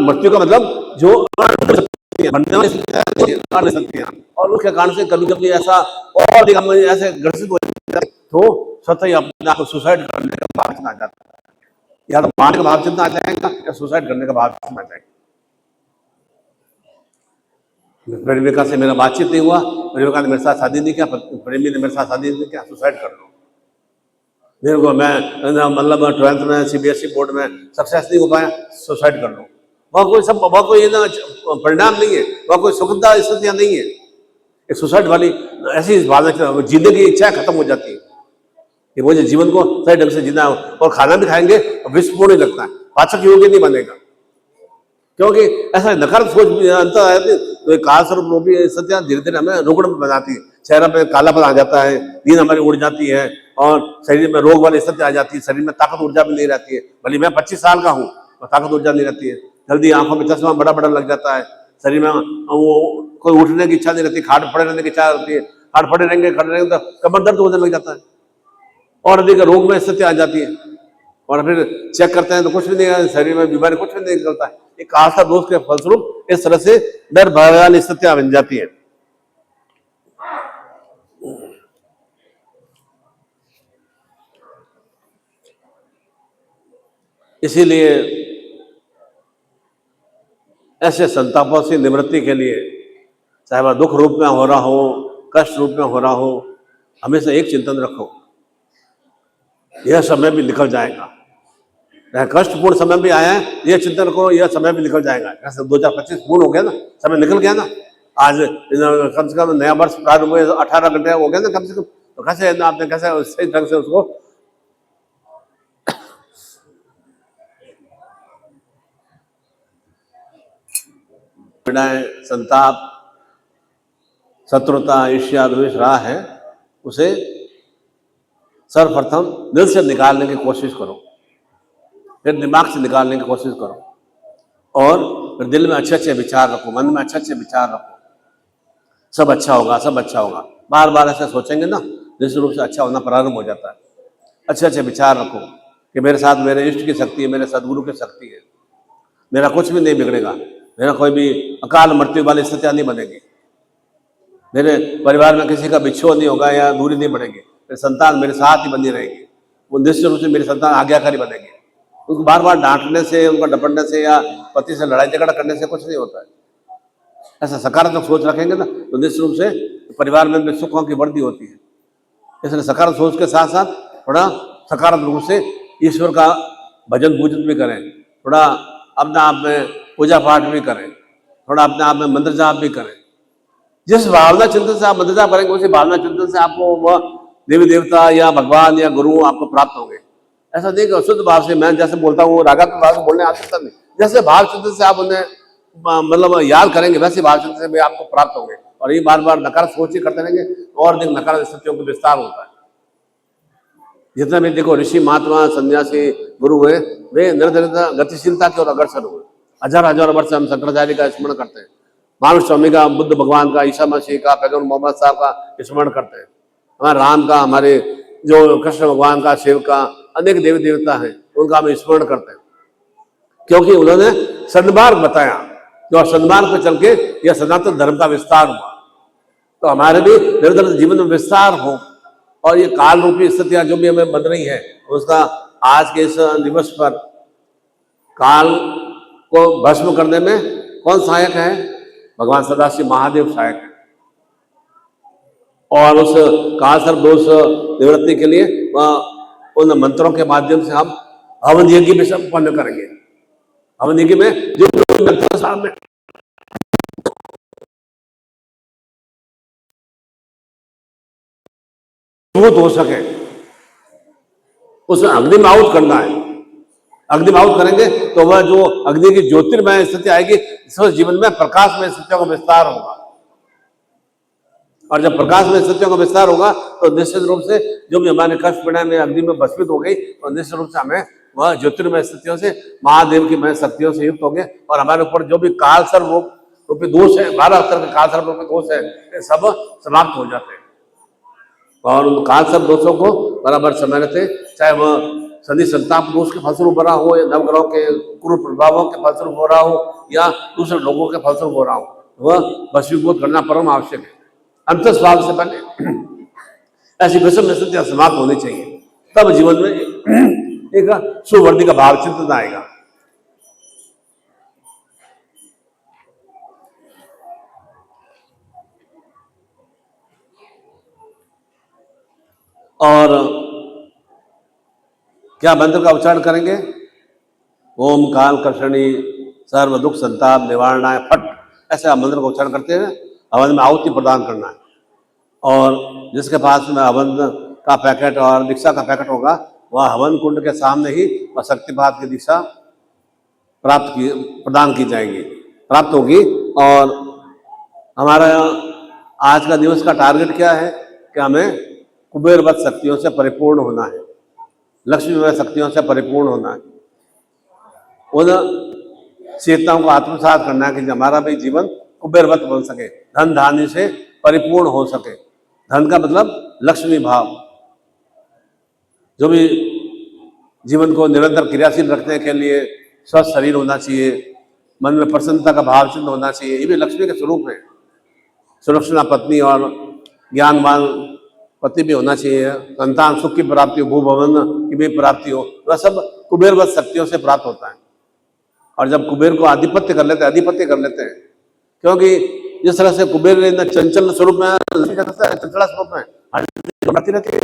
मृत्यु का मतलब जो और उसके कारण से कभी कभी ऐसा और ऐसे ग्रसित हो जाता है तो स्वतः ही अपने आप को सुसाइड करने का भाव आ जाता है, या तो मारने का भाव चिंता आ जाएगा या सुसाइड करने का भाव आ जाएगा। प्रेमिका से मेरा बातचीत नहीं हुआ, प्रेमिका ने मेरे साथ शादी नहीं किया, प्रेमी ने मेरे साथ शादी नहीं किया, सुसाइड कर लो। मेरे को मैं मतलब 12th में CBSE बोर्ड में सक्सेस नहीं हो पाया, सुसाइड कर लो। वहाँ कोई सब, वहाँ कोई ना परिणाम नहीं है, वहाँ कोई सुखदा स्थितियाँ नहीं है। एक सुसाइड वाली ऐसी भावना, जीने की इच्छा खत्म हो जाती है कि मुझे जीवन को सही ढंग से जीना है, और खाना भी खाएंगे विषपूर्ण ही लगता है, पाचक योग्य नहीं बनेगा, क्योंकि ऐसा नकारात्मक सोच भी अंतर है। तो काल स्वरूप रूपी सत्या धीरे धीरे हमें रुग्ण बनाती है, चेहरा पे कालापन आ जाता है, नींद हमारी उड़ जाती है, और शरीर में रोग वाली स्थिति आ जाती है, शरीर में ताकत ऊर्जा भी नहीं रहती है। भले मैं 25 साल का हूँ और ताकत ऊर्जा नहीं रहती है, जल्दी आंखों में चश्मा बड़ा बड़ा लग जाता है, शरीर में वो कोई उठने की इच्छा नहीं रहती, खाट पड़े रहने की इच्छा रहती है, खाट पड़े रहेंगे खड़े रहेंगे तो कमर दर्द होने लग जाता है, और अधिक रोग में स्थिति आ जाती है। और फिर चेक करते हैं तो कुछ भी नहीं है, शरीर में बीमारी कुछ भी नहीं निकलता है। एक आस्था दोष के फलस्वरूप इस तरह से डर भय वाली स्थितियां बन जाती है। इसीलिए ऐसे संतापों से निवृत्ति के लिए, चाहे वह दुख रूप में हो रहा हो, कष्ट रूप में हो रहा हो, हमेशा एक चिंतन रखो, यह समय भी निकल जाएगा। कष्टपूर्ण समय भी आया है, यह चिंतन को, यह समय भी निकल जाएगा। ऐसे 2025 पूर्ण हो गया ना, समय निकल गया ना। आज कम से कम नया वर्ष प्रारंभ हुए 18 घंटे हो गया ना कम से कम, तो कैसे आपने कैसे सही ढंग से उसको संताप, शत्रुता, ईर्ष्या, द्वेष रहा है, उसे सर्वप्रथम दिल से निकालने की कोशिश करो, फिर दिमाग से निकालने की कोशिश करो, और फिर दिल में अच्छे अच्छे विचार रखो, मन में अच्छे अच्छे विचार रखो, सब अच्छा होगा, सब अच्छा होगा। बार बार ऐसा सोचेंगे ना, निश्चित रूप से अच्छा होना प्रारंभ हो जाता है। अच्छे अच्छे विचार रखो कि मेरे साथ मेरे इष्ट की शक्ति है, मेरे सदगुरु की शक्ति है, मेरा कुछ भी नहीं बिगड़ेगा, मेरा कोई भी अकाल मृत्यु वाली स्थितियां नहीं बनेगी, मेरे परिवार में किसी का बिछोह नहीं होगा या दूरी नहीं बढ़ेगी, मेरी संतान मेरे साथ ही बनी रहेगी, वो निश्चित रूप से मेरी संतान आज्ञाकारी बनेगी। उनको बार बार डांटने से, उनको डपटने से या पति से लड़ाई झगड़ा करने से कुछ नहीं होता है। ऐसा सकारात्मक सोच रखेंगे ना, तो निश्चित रूप से परिवार में सुखों की वृद्धि होती है। इसलिए सकारात्मक सोच के साथ साथ थोड़ा सकारात्मक रूप से ईश्वर का भजन पूजन भी करें, थोड़ा अपने आप में पूजा पाठ भी करें, थोड़ा अपने आप में मंत्र जाप भी करें। जिस भावना चिंतन से आप मंत्र जाप करेंगे, उसी भावना चिंतन से आपको वह देवी देवता या भगवान या गुरु आपको प्राप्त होंगे। ऐसा नहीं कि अशुद्ध भाव से मैं जैसे बोलता हूँ रागात्मक भाव से बोलने आवश्यकता नहीं, जैसे भाव चिंतन से आप उन्हें मतलब याद करेंगे, वैसे भाव चिंतन से भी आपको प्राप्त होंगे। और ये बार बार नकारात्मक सोच ही करते रहेंगे और अधिक नकारात्मक स्थितियों का विस्तार होता है। जितने भी देखो ऋषि महात्मा सन्यासी गुरु हुए, वे निरंतर गतिशीलता की ओर अग्रसर हुए। हजार हजार वर्ष हम शंकराचार्य का स्मरण करते हैं, महावीर स्वामी का, बुद्ध भगवान का, ईसा मसीह का, पैगम्बर मोहम्मद साहब का स्मरण करते हैं, हमारे राम का, हमारे जो कृष्ण भगवान का, शिव का, अनेक देवी देवता हैं, उनका हम स्मरण करते हैं, क्योंकि उन्होंने सन्मार्ग बताया, जो सन्मार्ग पर चल के यह सनातन धर्म का विस्तार हुआ। तो हमारे भी निरंतर जीवन में विस्तार हो, और ये काल रूपी स्थितियां जो भी हमें बन रही है, उसका आज के इस दिवस पर काल को भस्म करने में कौन सहायक है? भगवान सदाशिव महादेव सहायक है। और उस काल सर्प दोष निवृत्ति के लिए उन मंत्रों के माध्यम से हम हवन यज्ञ भी संपन्न करेंगे। हवन यज्ञ में जो मंत्र सामने हो सके, उसमें अग्नि आहुत करना है। अग्नि आहुत करेंगे तो वह जो अग्नि की ज्योतिर्मय स्थिति आएगी, इस जीवन में प्रकाश में स्थितियों का विस्तार होगा। और जब प्रकाश में स्थितियों का विस्तार होगा तो निश्चित रूप से जो भी हमारे कष्ट पीड़ा में अग्नि में भस्मित हो गई, तो निश्चित रूप से हमें वह ज्योतिर्मय स्थितियों से, महादेव की मय शक्तियों से युक्त होंगे, और हमारे ऊपर जो भी काल सर्प रूपी दोष है, 12 स्तर के काल सर्प रूपी दोष है, ये सब समाप्त हो जाते हैं। और उन काल सर्प दोषों को बराबर समय रहते, चाहे वह शनि संताप दोष के फलस्वरूप हो रहा हो, या नवग्रहों के क्रूर प्रभावों के फलस्वरूप हो रहा हो, या दूसरे लोगों के फलस्वरूप हो रहा हो, वह वशीभूत करना परम आवश्यक है। अंतस्वाद से पहले ऐसी विषम स्थितियां समाप्त होनी चाहिए, तब जीवन में एक सुवृद्धि का भाव चिंतन आएगा। और क्या मंत्र का उच्चारण करेंगे? ओम काल कर्षणी सर्व दुख संताप निवारणाय फट, ऐसे मंत्र का उच्चारण करते हैं। हवन में आहुति प्रदान करना है, और जिसके पास में हवन का पैकेट और दीक्षा का पैकेट होगा वह हवन कुंड के सामने ही वह शक्तिपात की दीक्षा प्रदान की जाएगी, प्राप्त होगी। और हमारा आज का दिवस का टारगेट क्या है कि हमें कुबेरवत शक्तियों से परिपूर्ण होना है, लक्ष्मीमय शक्तियों से परिपूर्ण होना है। उन चेतनाओं को आत्मसात करना है कि हमारा भी जीवन कुबेरवत बन सके, धन धान्य से परिपूर्ण हो सके। धन का मतलब लक्ष्मी भाव। जो भी जीवन को निरंतर क्रियाशील रखने के लिए स्वस्थ शरीर होना चाहिए, मन में प्रसन्नता का भाव चिन्ह होना चाहिए, ये भी लक्ष्मी के स्वरूप है। सुलक्षणा पत्नी और ज्ञानवान पति भी होना चाहिए, संतान सुख की प्राप्ति हो, भूभवन की भी प्राप्ति हो, वह सब कुबेरवत शक्तियों से प्राप्त होता है। और जब कुबेर को आधिपत्य कर लेते हैं, क्योंकि जिस तरह से कुबेर चंचल स्वरूप में, चंचला स्वरूप में बढ़ती रहती है,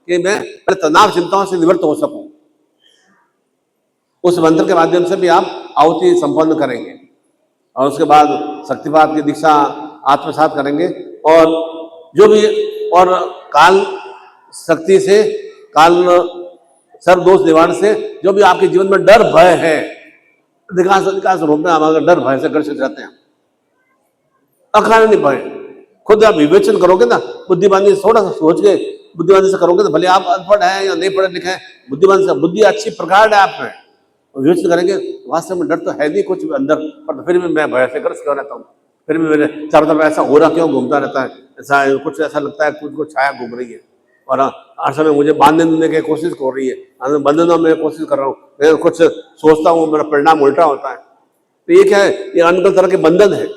कि मैं तनाव चिंताओं से निवृत्त हो सकूं। उस मंत्र के माध्यम से भी आप आहुति संपन्न करेंगे और उसके बाद शक्तिपात की दीक्षा आत्मसात करेंगे। और जो भी और काल शक्ति से, काल सर्व दोष निवारण से जो भी आपके जीवन में डर भय है, अधिकांश रूप में हमारा डर भय से ग्रसित रहते हैं, अकारण भय। खुद आप विवेचन करोगे ना, बुद्धिमानी थोड़ा सा सोच के बुद्धिमानी से करोगे तो भले आप अनपढ़ हैं या नहीं पढ़े लिखे हैं, बुद्धिमान से बुद्धि अच्छी प्रकार है आप में, विवेचन करेंगे वास्तव में डर तो है नहीं कुछ भी अंदर, पर फिर भी मैं भय से ग्रस्त क्यों रहता हूँ, फिर भी मेरे चारों तरफ ऐसा हो रहा क्यों घूमता रहता है, ऐसा कुछ ऐसा लगता है कुछ छाया घूम रही है और हर समय मुझे बांधने की कोशिश हो रही है, बंधनों में कोशिश कर रहा हूँ, मैं कुछ सोचता हूँ मेरा परिणाम उल्टा होता है। तो ये क्या है? ये अनगत तरह के बंधन है।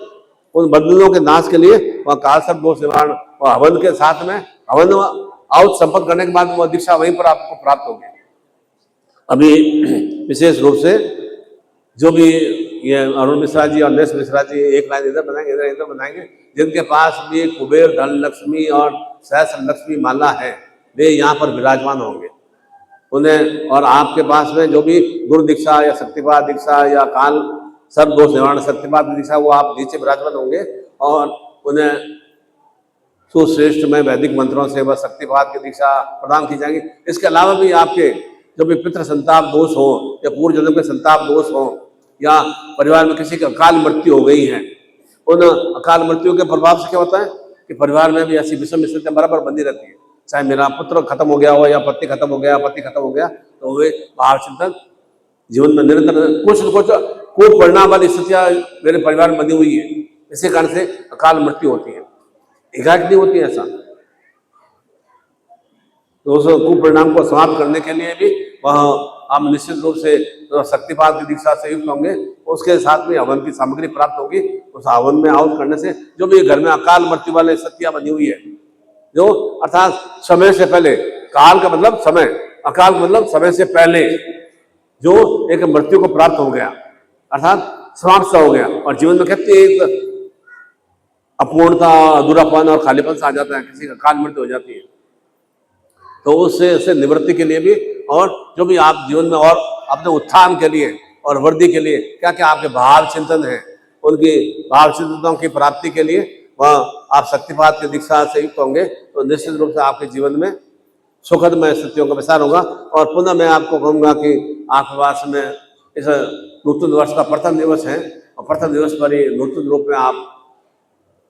उन बंधनों के नाश के लिए वह काल सर्प दोष निवारण और हवन के साथ में, हवन आहुत संपन्न करने के बाद वह दीक्षा वहीं पर आपको प्राप्त होगी। अभी विशेष रूप से जो भी ये अरुण मिश्रा जी और नरेश मिश्रा जी एक लाइन इधर बनाएंगे, इधर बनाएंगे, जिनके पास भी कुबेर धन लक्ष्मी और सहस्र लक्ष्मी माला है, वे यहाँ पर विराजमान होंगे। उन्हें और आपके पास में जो भी गुरु दीक्षा या शक्तिपात दीक्षा या काल सर्व दोष निवारण शक्तिपात दीक्षा, वो आप नीचे विराजमान होंगे और उन्हें सुश्रेष्ठ में वैदिक मंत्रों से वह शक्तिपात की दीक्षा प्रदान की जाएगी। इसके अलावा भी आपके जो भी पितृ संताप दोष हो या पूर्व जन्म के संताप दोष हो या परिवार में किसी की अकाल मृत्यु हो गई है, उन अकाल मृत्यु के प्रभाव से क्या होता है कि परिवार में भी ऐसी विषम स्थितियां बराबर बनी रहती है। चाहे मेरा पुत्र खत्म हो गया हो या पति खत्म हो गया, पति खत्म हो गया, तो वे भाव चिंतन जीवन में निरंतर कुछ न कुछ कुपरिणाम वाली स्थितियां मेरे परिवार में बनी हुई है, इसी कारण से अकाल मृत्यु होती है, एकाएक नहीं होती है ऐसा। तो उस कुपरिणाम को समाप्त करने के लिए भी वह हम निश्चित रूप से शक्तिपात की दीक्षा से युक्त होंगे। उसके साथ में हवन की सामग्री प्राप्त होगी। उस हवन में आहुत करने से जो भी घर में अकाल मृत्यु वाली स्थितियां बनी हुई है, जो अर्थात समय से पहले, काल का मतलब समय, अकाल का मतलब समय से पहले जो एक मृत्यु को प्राप्त हो गया, अर्थात समाप्त हो गया और जीवन में कहते एक अपूर्णता, अधूरापन और खालीपन से आ जाता है, किसी का काल मृत्यु हो जाती है। तो उससे निवृत्ति के लिए भी और जो भी आप जीवन में और अपने उत्थान के लिए और वृद्धि के लिए क्या क्या आपके भाव चिंतन है, उनकी भाव चिंतनों की प्राप्ति के लिए वह आप शक्तिपात की दीक्षा से युक्त होंगे तो निश्चित रूप से आपके जीवन में सुखदमय स्थितियों का विस्तार होगा। और पुनः मैं आपको कहूँगा कि आपके पास में इस नूतन वर्ष का प्रथम दिवस है और प्रथम दिवस पर ही नूतन रूप में आप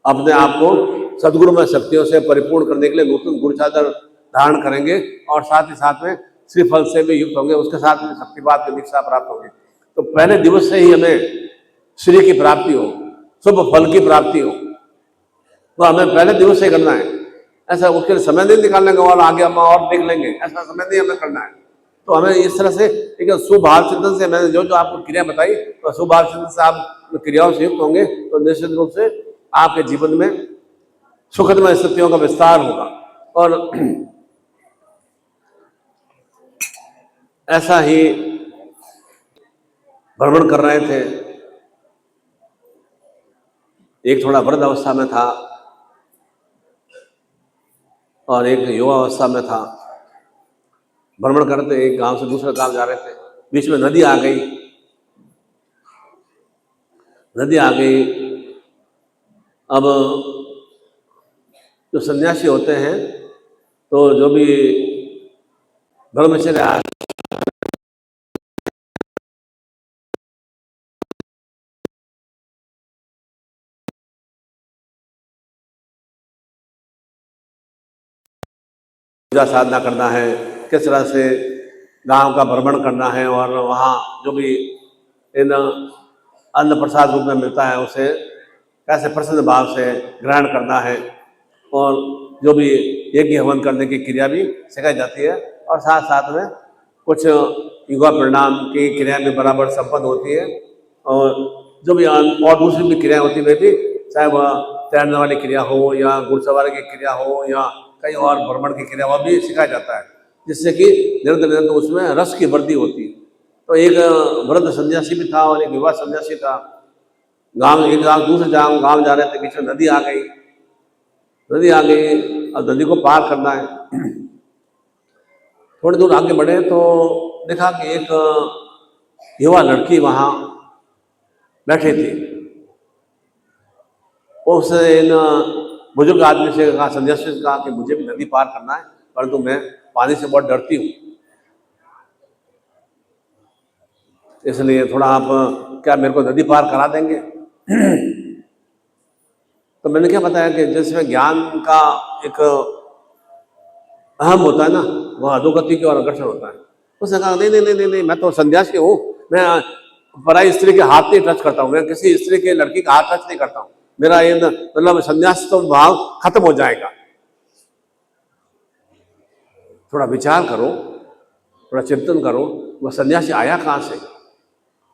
अपने आप को सदगुरुमय शक्तियों से परिपूर्ण करने के लिए नूतन गुरु चादर धारण करेंगे और साथ ही साथ में श्रीफल से भी युक्त होंगे, उसके साथ में शक्तिपात की दीक्षा प्राप्त होगी। तो पहले दिवस से ही हमें श्री की प्राप्ति हो, शुभ फल की प्राप्ति हो, तो हमें पहले दिवस से करना है। ऐसा उसके लिए समय नहीं निकालने का और आगे हम और देख लेंगे, ऐसा समय नहीं हमें करना है। तो हमें इस तरह से एक सुभाव चिंतन से, मैंने जो जो आपको क्रिया बताई, तो सुभाव चिंतन से आप क्रियाओं से युक्त होंगे तो निश्चित रूप से आपके जीवन में सुखदमय स्थितियों का विस्तार होगा। और ऐसा ही भ्रमण कर रहे थे, एक थोड़ा वृद्ध अवस्था में था और एक युवा अवस्था में था। भ्रमण करते एक गांव से दूसरे गांव जा रहे थे, बीच में नदी आ गई। नदी आ गई। अब जो सन्यासी होते हैं तो जो भी ब्रह्मचर्य पूजा साधना करना है, किस तरह से गांव का भ्रमण करना है और वहाँ जो भी इन अन्न प्रसाद रूप में मिलता है उसे कैसे प्रसन्न भाव से ग्रहण करना है, और जो भी यज्ञ हवन करने की क्रिया भी सिखाई जाती है। और साथ साथ में कुछ युगा परिणाम की क्रिया भी बराबर संपन्न होती है, और जो भी और दूसरी भी क्रियाएं होती है वे भी, चाहे वह तैरने वाली क्रिया हो या घुड़सवारी की क्रिया हो या कहीं और भ्रमण की क्रिया, वह भी सिखाया जाता है, जिससे कि निरंतर निरंतर उसमें रस की वृद्धि होती है। तो एक वृद्ध सन्यासी भी था और एक युवा सन्यासी था। एक गाँव दूसरे गाँव जा रहे थे, बीच में नदी आ गई। नदी आ गई, अब नदी को पार करना है। थोड़ी दूर आगे बढ़े तो देखा कि एक युवा लड़की वहाँ बैठी थी। उस इन बुजुर्ग आदमी से कहा, सन्यासी से कहा कि मुझे भी नदी पार करना है, परंतु मैं पानी से बहुत डरती हूँ, इसलिए थोड़ा आप क्या मेरे को नदी पार करा देंगे? तो मैंने क्या बताया कि जिसमें ज्ञान का एक अहम होता है ना, वह अधोगति की ओर अग्रसर होता है। उसने कहा नहीं नहीं नहीं नहीं, मैं तो सन्यासी हूँ, मैं पराई स्त्री के हाथ नहीं टच करता हूँ, मैं किसी स्त्री के लड़की का हाथ टच नहीं करता हूँ, मेरा ये मतलब सन्यास तो भाव खत्म हो जाएगा। थोड़ा विचार करो, थोड़ा चिंतन करो, वह सन्यासी आया कहाँ से?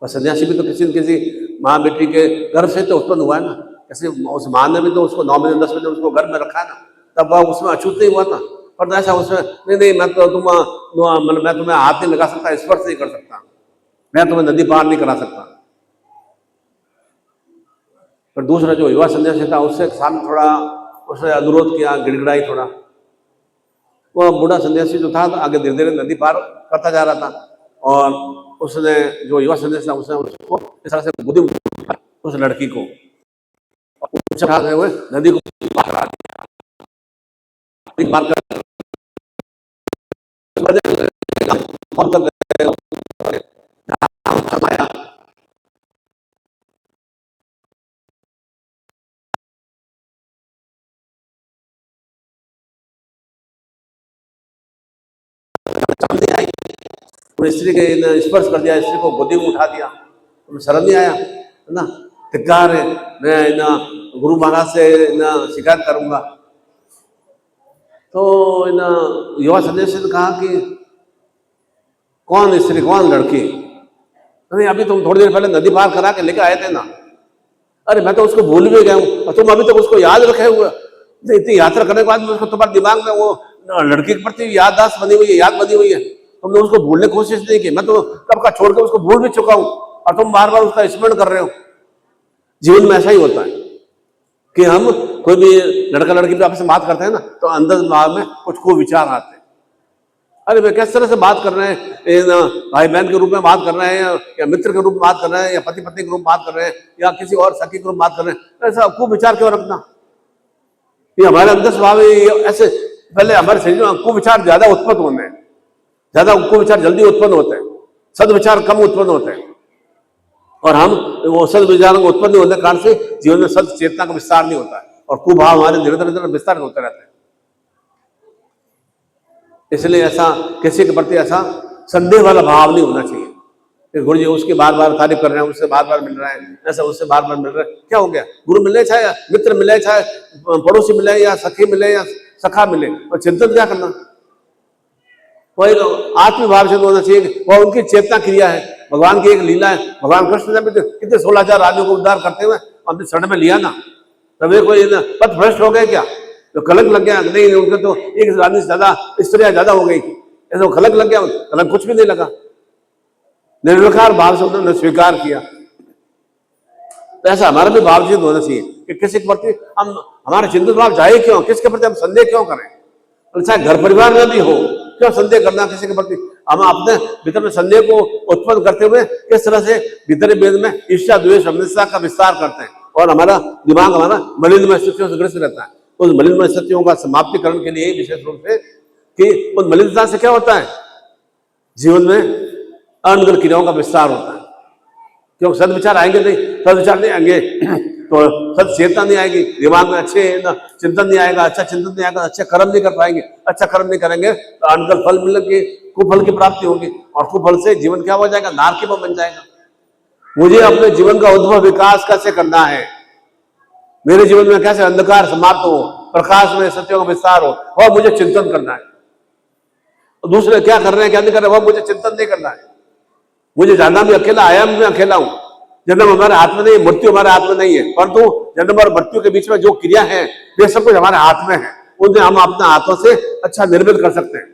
वह सन्यासी भी तो किसी न किसी माँ बेटी के गर्भ से तो उत्पन्न हुआ है ना, कैसे उस माँ ने भी तो उसको 9 महीने 10 महीने उसको गर्भ में रखा है ना, तब वह उसमें अछूत नहीं हुआ था। पर ऐसा उसमें नहीं नहीं, मैं तुम्हें हाथ नहीं लगा सकता, स्पर्श नहीं कर सकता, मैं तुम्हें नदी पार नहीं करा सकता। पर दूसरा जो युवा सन्यासी था उससे सामने थोड़ा उसने अनुरोध किया, गिड़गिड़ाई थोड़ा। वह बूढ़ा सन्यासी जो था आगे धीरे धीरे नदी पार करता जा रहा था, और उसने जो युवा सन्यासी था उसने उसको इस तरह से बुद्धि उस लड़की को उठाते हुए नदी को पार करा दिया। स्त्री के स्पर्श कर दिया, स्त्री को गोदी में उठा दिया, तुम्हें शर्म नहीं आया? है ना, धिक्कार है, मैं ना गुरु महाराज से ना शिकायत करूंगा। तो इन युवा सन्यासी ने कहा कि कौन स्त्री, कौन लड़की? नहीं, अभी तुम थोड़ी देर पहले नदी पार करा के लेके आए थे ना। अरे मैं तो उसको भूल भी गया हूँ और तुम अभी तक उसको याद रखे हुए। इतनी यात्रा करने के बाद उसको तुम्हारे दिमाग में वो लड़की के प्रति याददाश्त बनी हुई है, याद बनी हुई है, तुमने उसको भूलने की कोशिश नहीं की। मैं तो कब का छोड़ के उसको भूल भी चुका हूँ और तुम बार बार उसका स्मरण कर रहे हो। जीवन में ऐसा ही होता है कि हम कोई भी लड़का लड़की पे आपस में बात करते हैं ना, तो अंदर दिमाग में कुछ को विचार आते हैं। अरे वे किस तरह से बात कर रहे हैं, भाई बहन के रूप में बात कर रहे हैं या मित्र के रूप में बात कर रहे हैं या पति पत्नी के रूप में बात कर रहे हैं या किसी और सखी के रूप में बात कर रहे हैं, ऐसा खूब विचार क्यों रखना? ये हमारे अंदर स्वभाव ऐसे, पहले हमारे शरीर में कुविचार ज्यादा उत्पन्न होने हैं, ज्यादा कुविचार जल्दी उत्पन्न होते हैं, सद्विचार कम उत्पन्न होते हैं, और हम वो सद्विचारों को उत्पन्न होने के कारण से जीवन में सद चेतना का विस्तार नहीं होता है और कुभाव हमारे निरंतर विस्तार होते रहते हैं। इसलिए ऐसा किसी के प्रति ऐसा संदेह वाला भाव नहीं होना चाहिए कि गुरु जी उसकी बार बार तारीफ कर रहे हैं, उससे बार बार मिल रहे हैं, ऐसा उससे बार बार मिल रहे हैं, क्या हो गया? गुरु मिले चाहे मित्र मिले, चाहे पड़ोसी मिले या सखी मिले या सखा मिले, और चिंतन क्या करना? वही आत्मभाव से होना चाहिए। वह उनकी चेतना क्रिया है, भगवान की एक लीला है। भगवान कृष्ण ने भी कितने 16,000 आदमियों को उद्धार करते हुए अपने शरण में लिया ना, तभी कोई ना पथ भ्रष्ट हो गए क्या, तो कलंक लग गया, नहीं उनके तो एक आदमी से ज्यादा स्त्रियां ज्यादा हो गई, ऐसा कलंक लग गया, कलंक कुछ भी नहीं लगा, निर्विकार भाव से उन्होंने स्वीकार किया। तो ऐसा हमारा भी भाव चिंतन होना चाहिए कि किसी के प्रति हम हमारा चिंतित भाव जाए क्यों, किसके प्रति हम संदेह क्यों करें, और चाहे घर परिवार में भी हो, क्यों संदेह करना किसी के प्रति। हम अपने भीतर में संदेह को उत्पन्न करते हुए किस तरह से भीतर वेद में ईर्ष्या द्वेष अनिष्ठा का विस्तार करते हैं, और हमारा दिमाग हमारा मलिनमय स्थितियों से ग्रस्त रहता है। उस मलिनमय स्थितियों का समाप्तिकरण के लिए विशेष रूप से कि उस मलिनता से क्या होता है, जीवन में अनगढ़ क्रियाओं का विस्तार होता है। क्यों सद विचार आएंगे नहीं, सद विचार नहीं आएंगे तो सद चेतना नहीं आएगी, दिमाग में अच्छे चिंतन नहीं आएगा, अच्छा चिंतन नहीं आएगा, अच्छा कर्म नहीं कर पाएंगे, अच्छा कर्म नहीं करेंगे तो अनगढ़ फल मिलेंगे, कुफल की प्राप्ति होगी, और कुफल से जीवन क्या हो जाएगा, नारकीपन बन जाएगा। मुझे अपने जीवन का उद्भव विकास कैसे करना है, मेरे जीवन में कैसे अंधकार समाप्त हो, प्रकाश में सत्यों का विस्तार हो, वह मुझे चिंतन करना है। दूसरे क्या कर रहे हैं क्या नहीं कर रहे, वह मुझे चिंतन नहीं करना है। मुझे जानना भी अकेला, आया मैं अकेला हूं, जन्म हमारे हाथ में नहीं, मृत्यु हमारे हाथ में नहीं है, परंतु जन्म और मृत्यु के बीच में जो क्रिया है वे सब कुछ हमारे हाथ में है, उन्हें हम अपने हाथों से अच्छा निर्मित कर सकते हैं।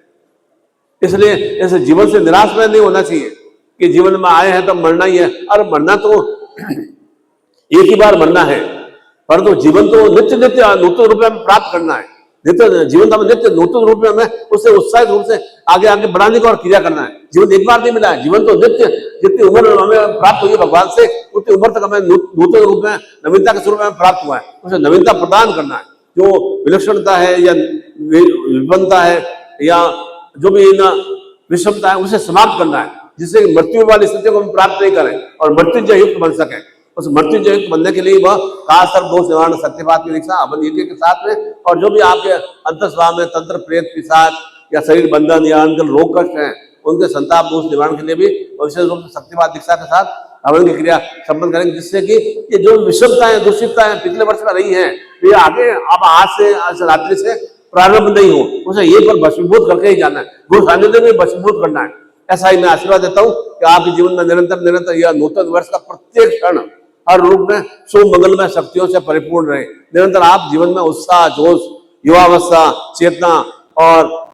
इसलिए ऐसे जीवन से निराश में नहीं होना चाहिए कि जीवन में आए हैं तो मरना ही है, और मरना तो एक ही बार मरना है, परंतु जीवन तो नित्य नित्य नूतन रूप में प्राप्त करना है, नित्य जीवन का नित्य नूतन रूप में हमें उससे उत्साहित रूप से आगे आगे बढ़ाने का और क्रिया करना है। जीवन एक बार नहीं मिला है, जीवन तो नित्य जितनी उम्र हमें प्राप्त हुई है भगवान से, उतनी उम्र तक हमें नूतन रूप में नवीनता के स्वरूप में प्राप्त हुआ है, उसे नवीनता प्रदान करना है। जो विलक्षणता है या विपन्नता है या जो भी ना विषमता है उसे समाप्त करना है, जिससे मृत्यु वाली स्थिति को हम प्राप्त नहीं करें और मृत्युंजय युक्त बन सके। उस मृत्युंजय युक्त बनने के लिए वह काल सर्प दोष निवारण सत्यपात की दीक्षा अवन यज्ञ के साथ में, और जो भी आपके अंतस्वाम में तंत्र प्रेत पिशाच या शरीर बंधन या अंकल रोग कष्ट है उनके संताप दोष निवारण के लिए भी विशेष रूप से शक्तिपात दीक्षा के साथ हवन की क्रिया संपन्न करेंगे, जिससे कि ये जो विषमताएं दूषितताएं पिछले वर्ष में रही है ये आगे अब आज से रात्रि से प्रारंभ नहीं हो, उसे ये पर भस्मीभूत करके ही जाना है, गुरु सानिध्य में भस्मीभूत करना है। ऐसा ही मैं आशीर्वाद देता हूँ कि आपके जीवन में निरंतर निरंतर यह नूतन वर्ष का प्रत्येक क्षण हर रूप में शुभ मंगलमय शक्तियों से परिपूर्ण रहे। निरंतर आप जीवन में उत्साह जोश युवावस्था चेतना और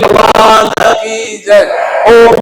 भगवान की जय। ओम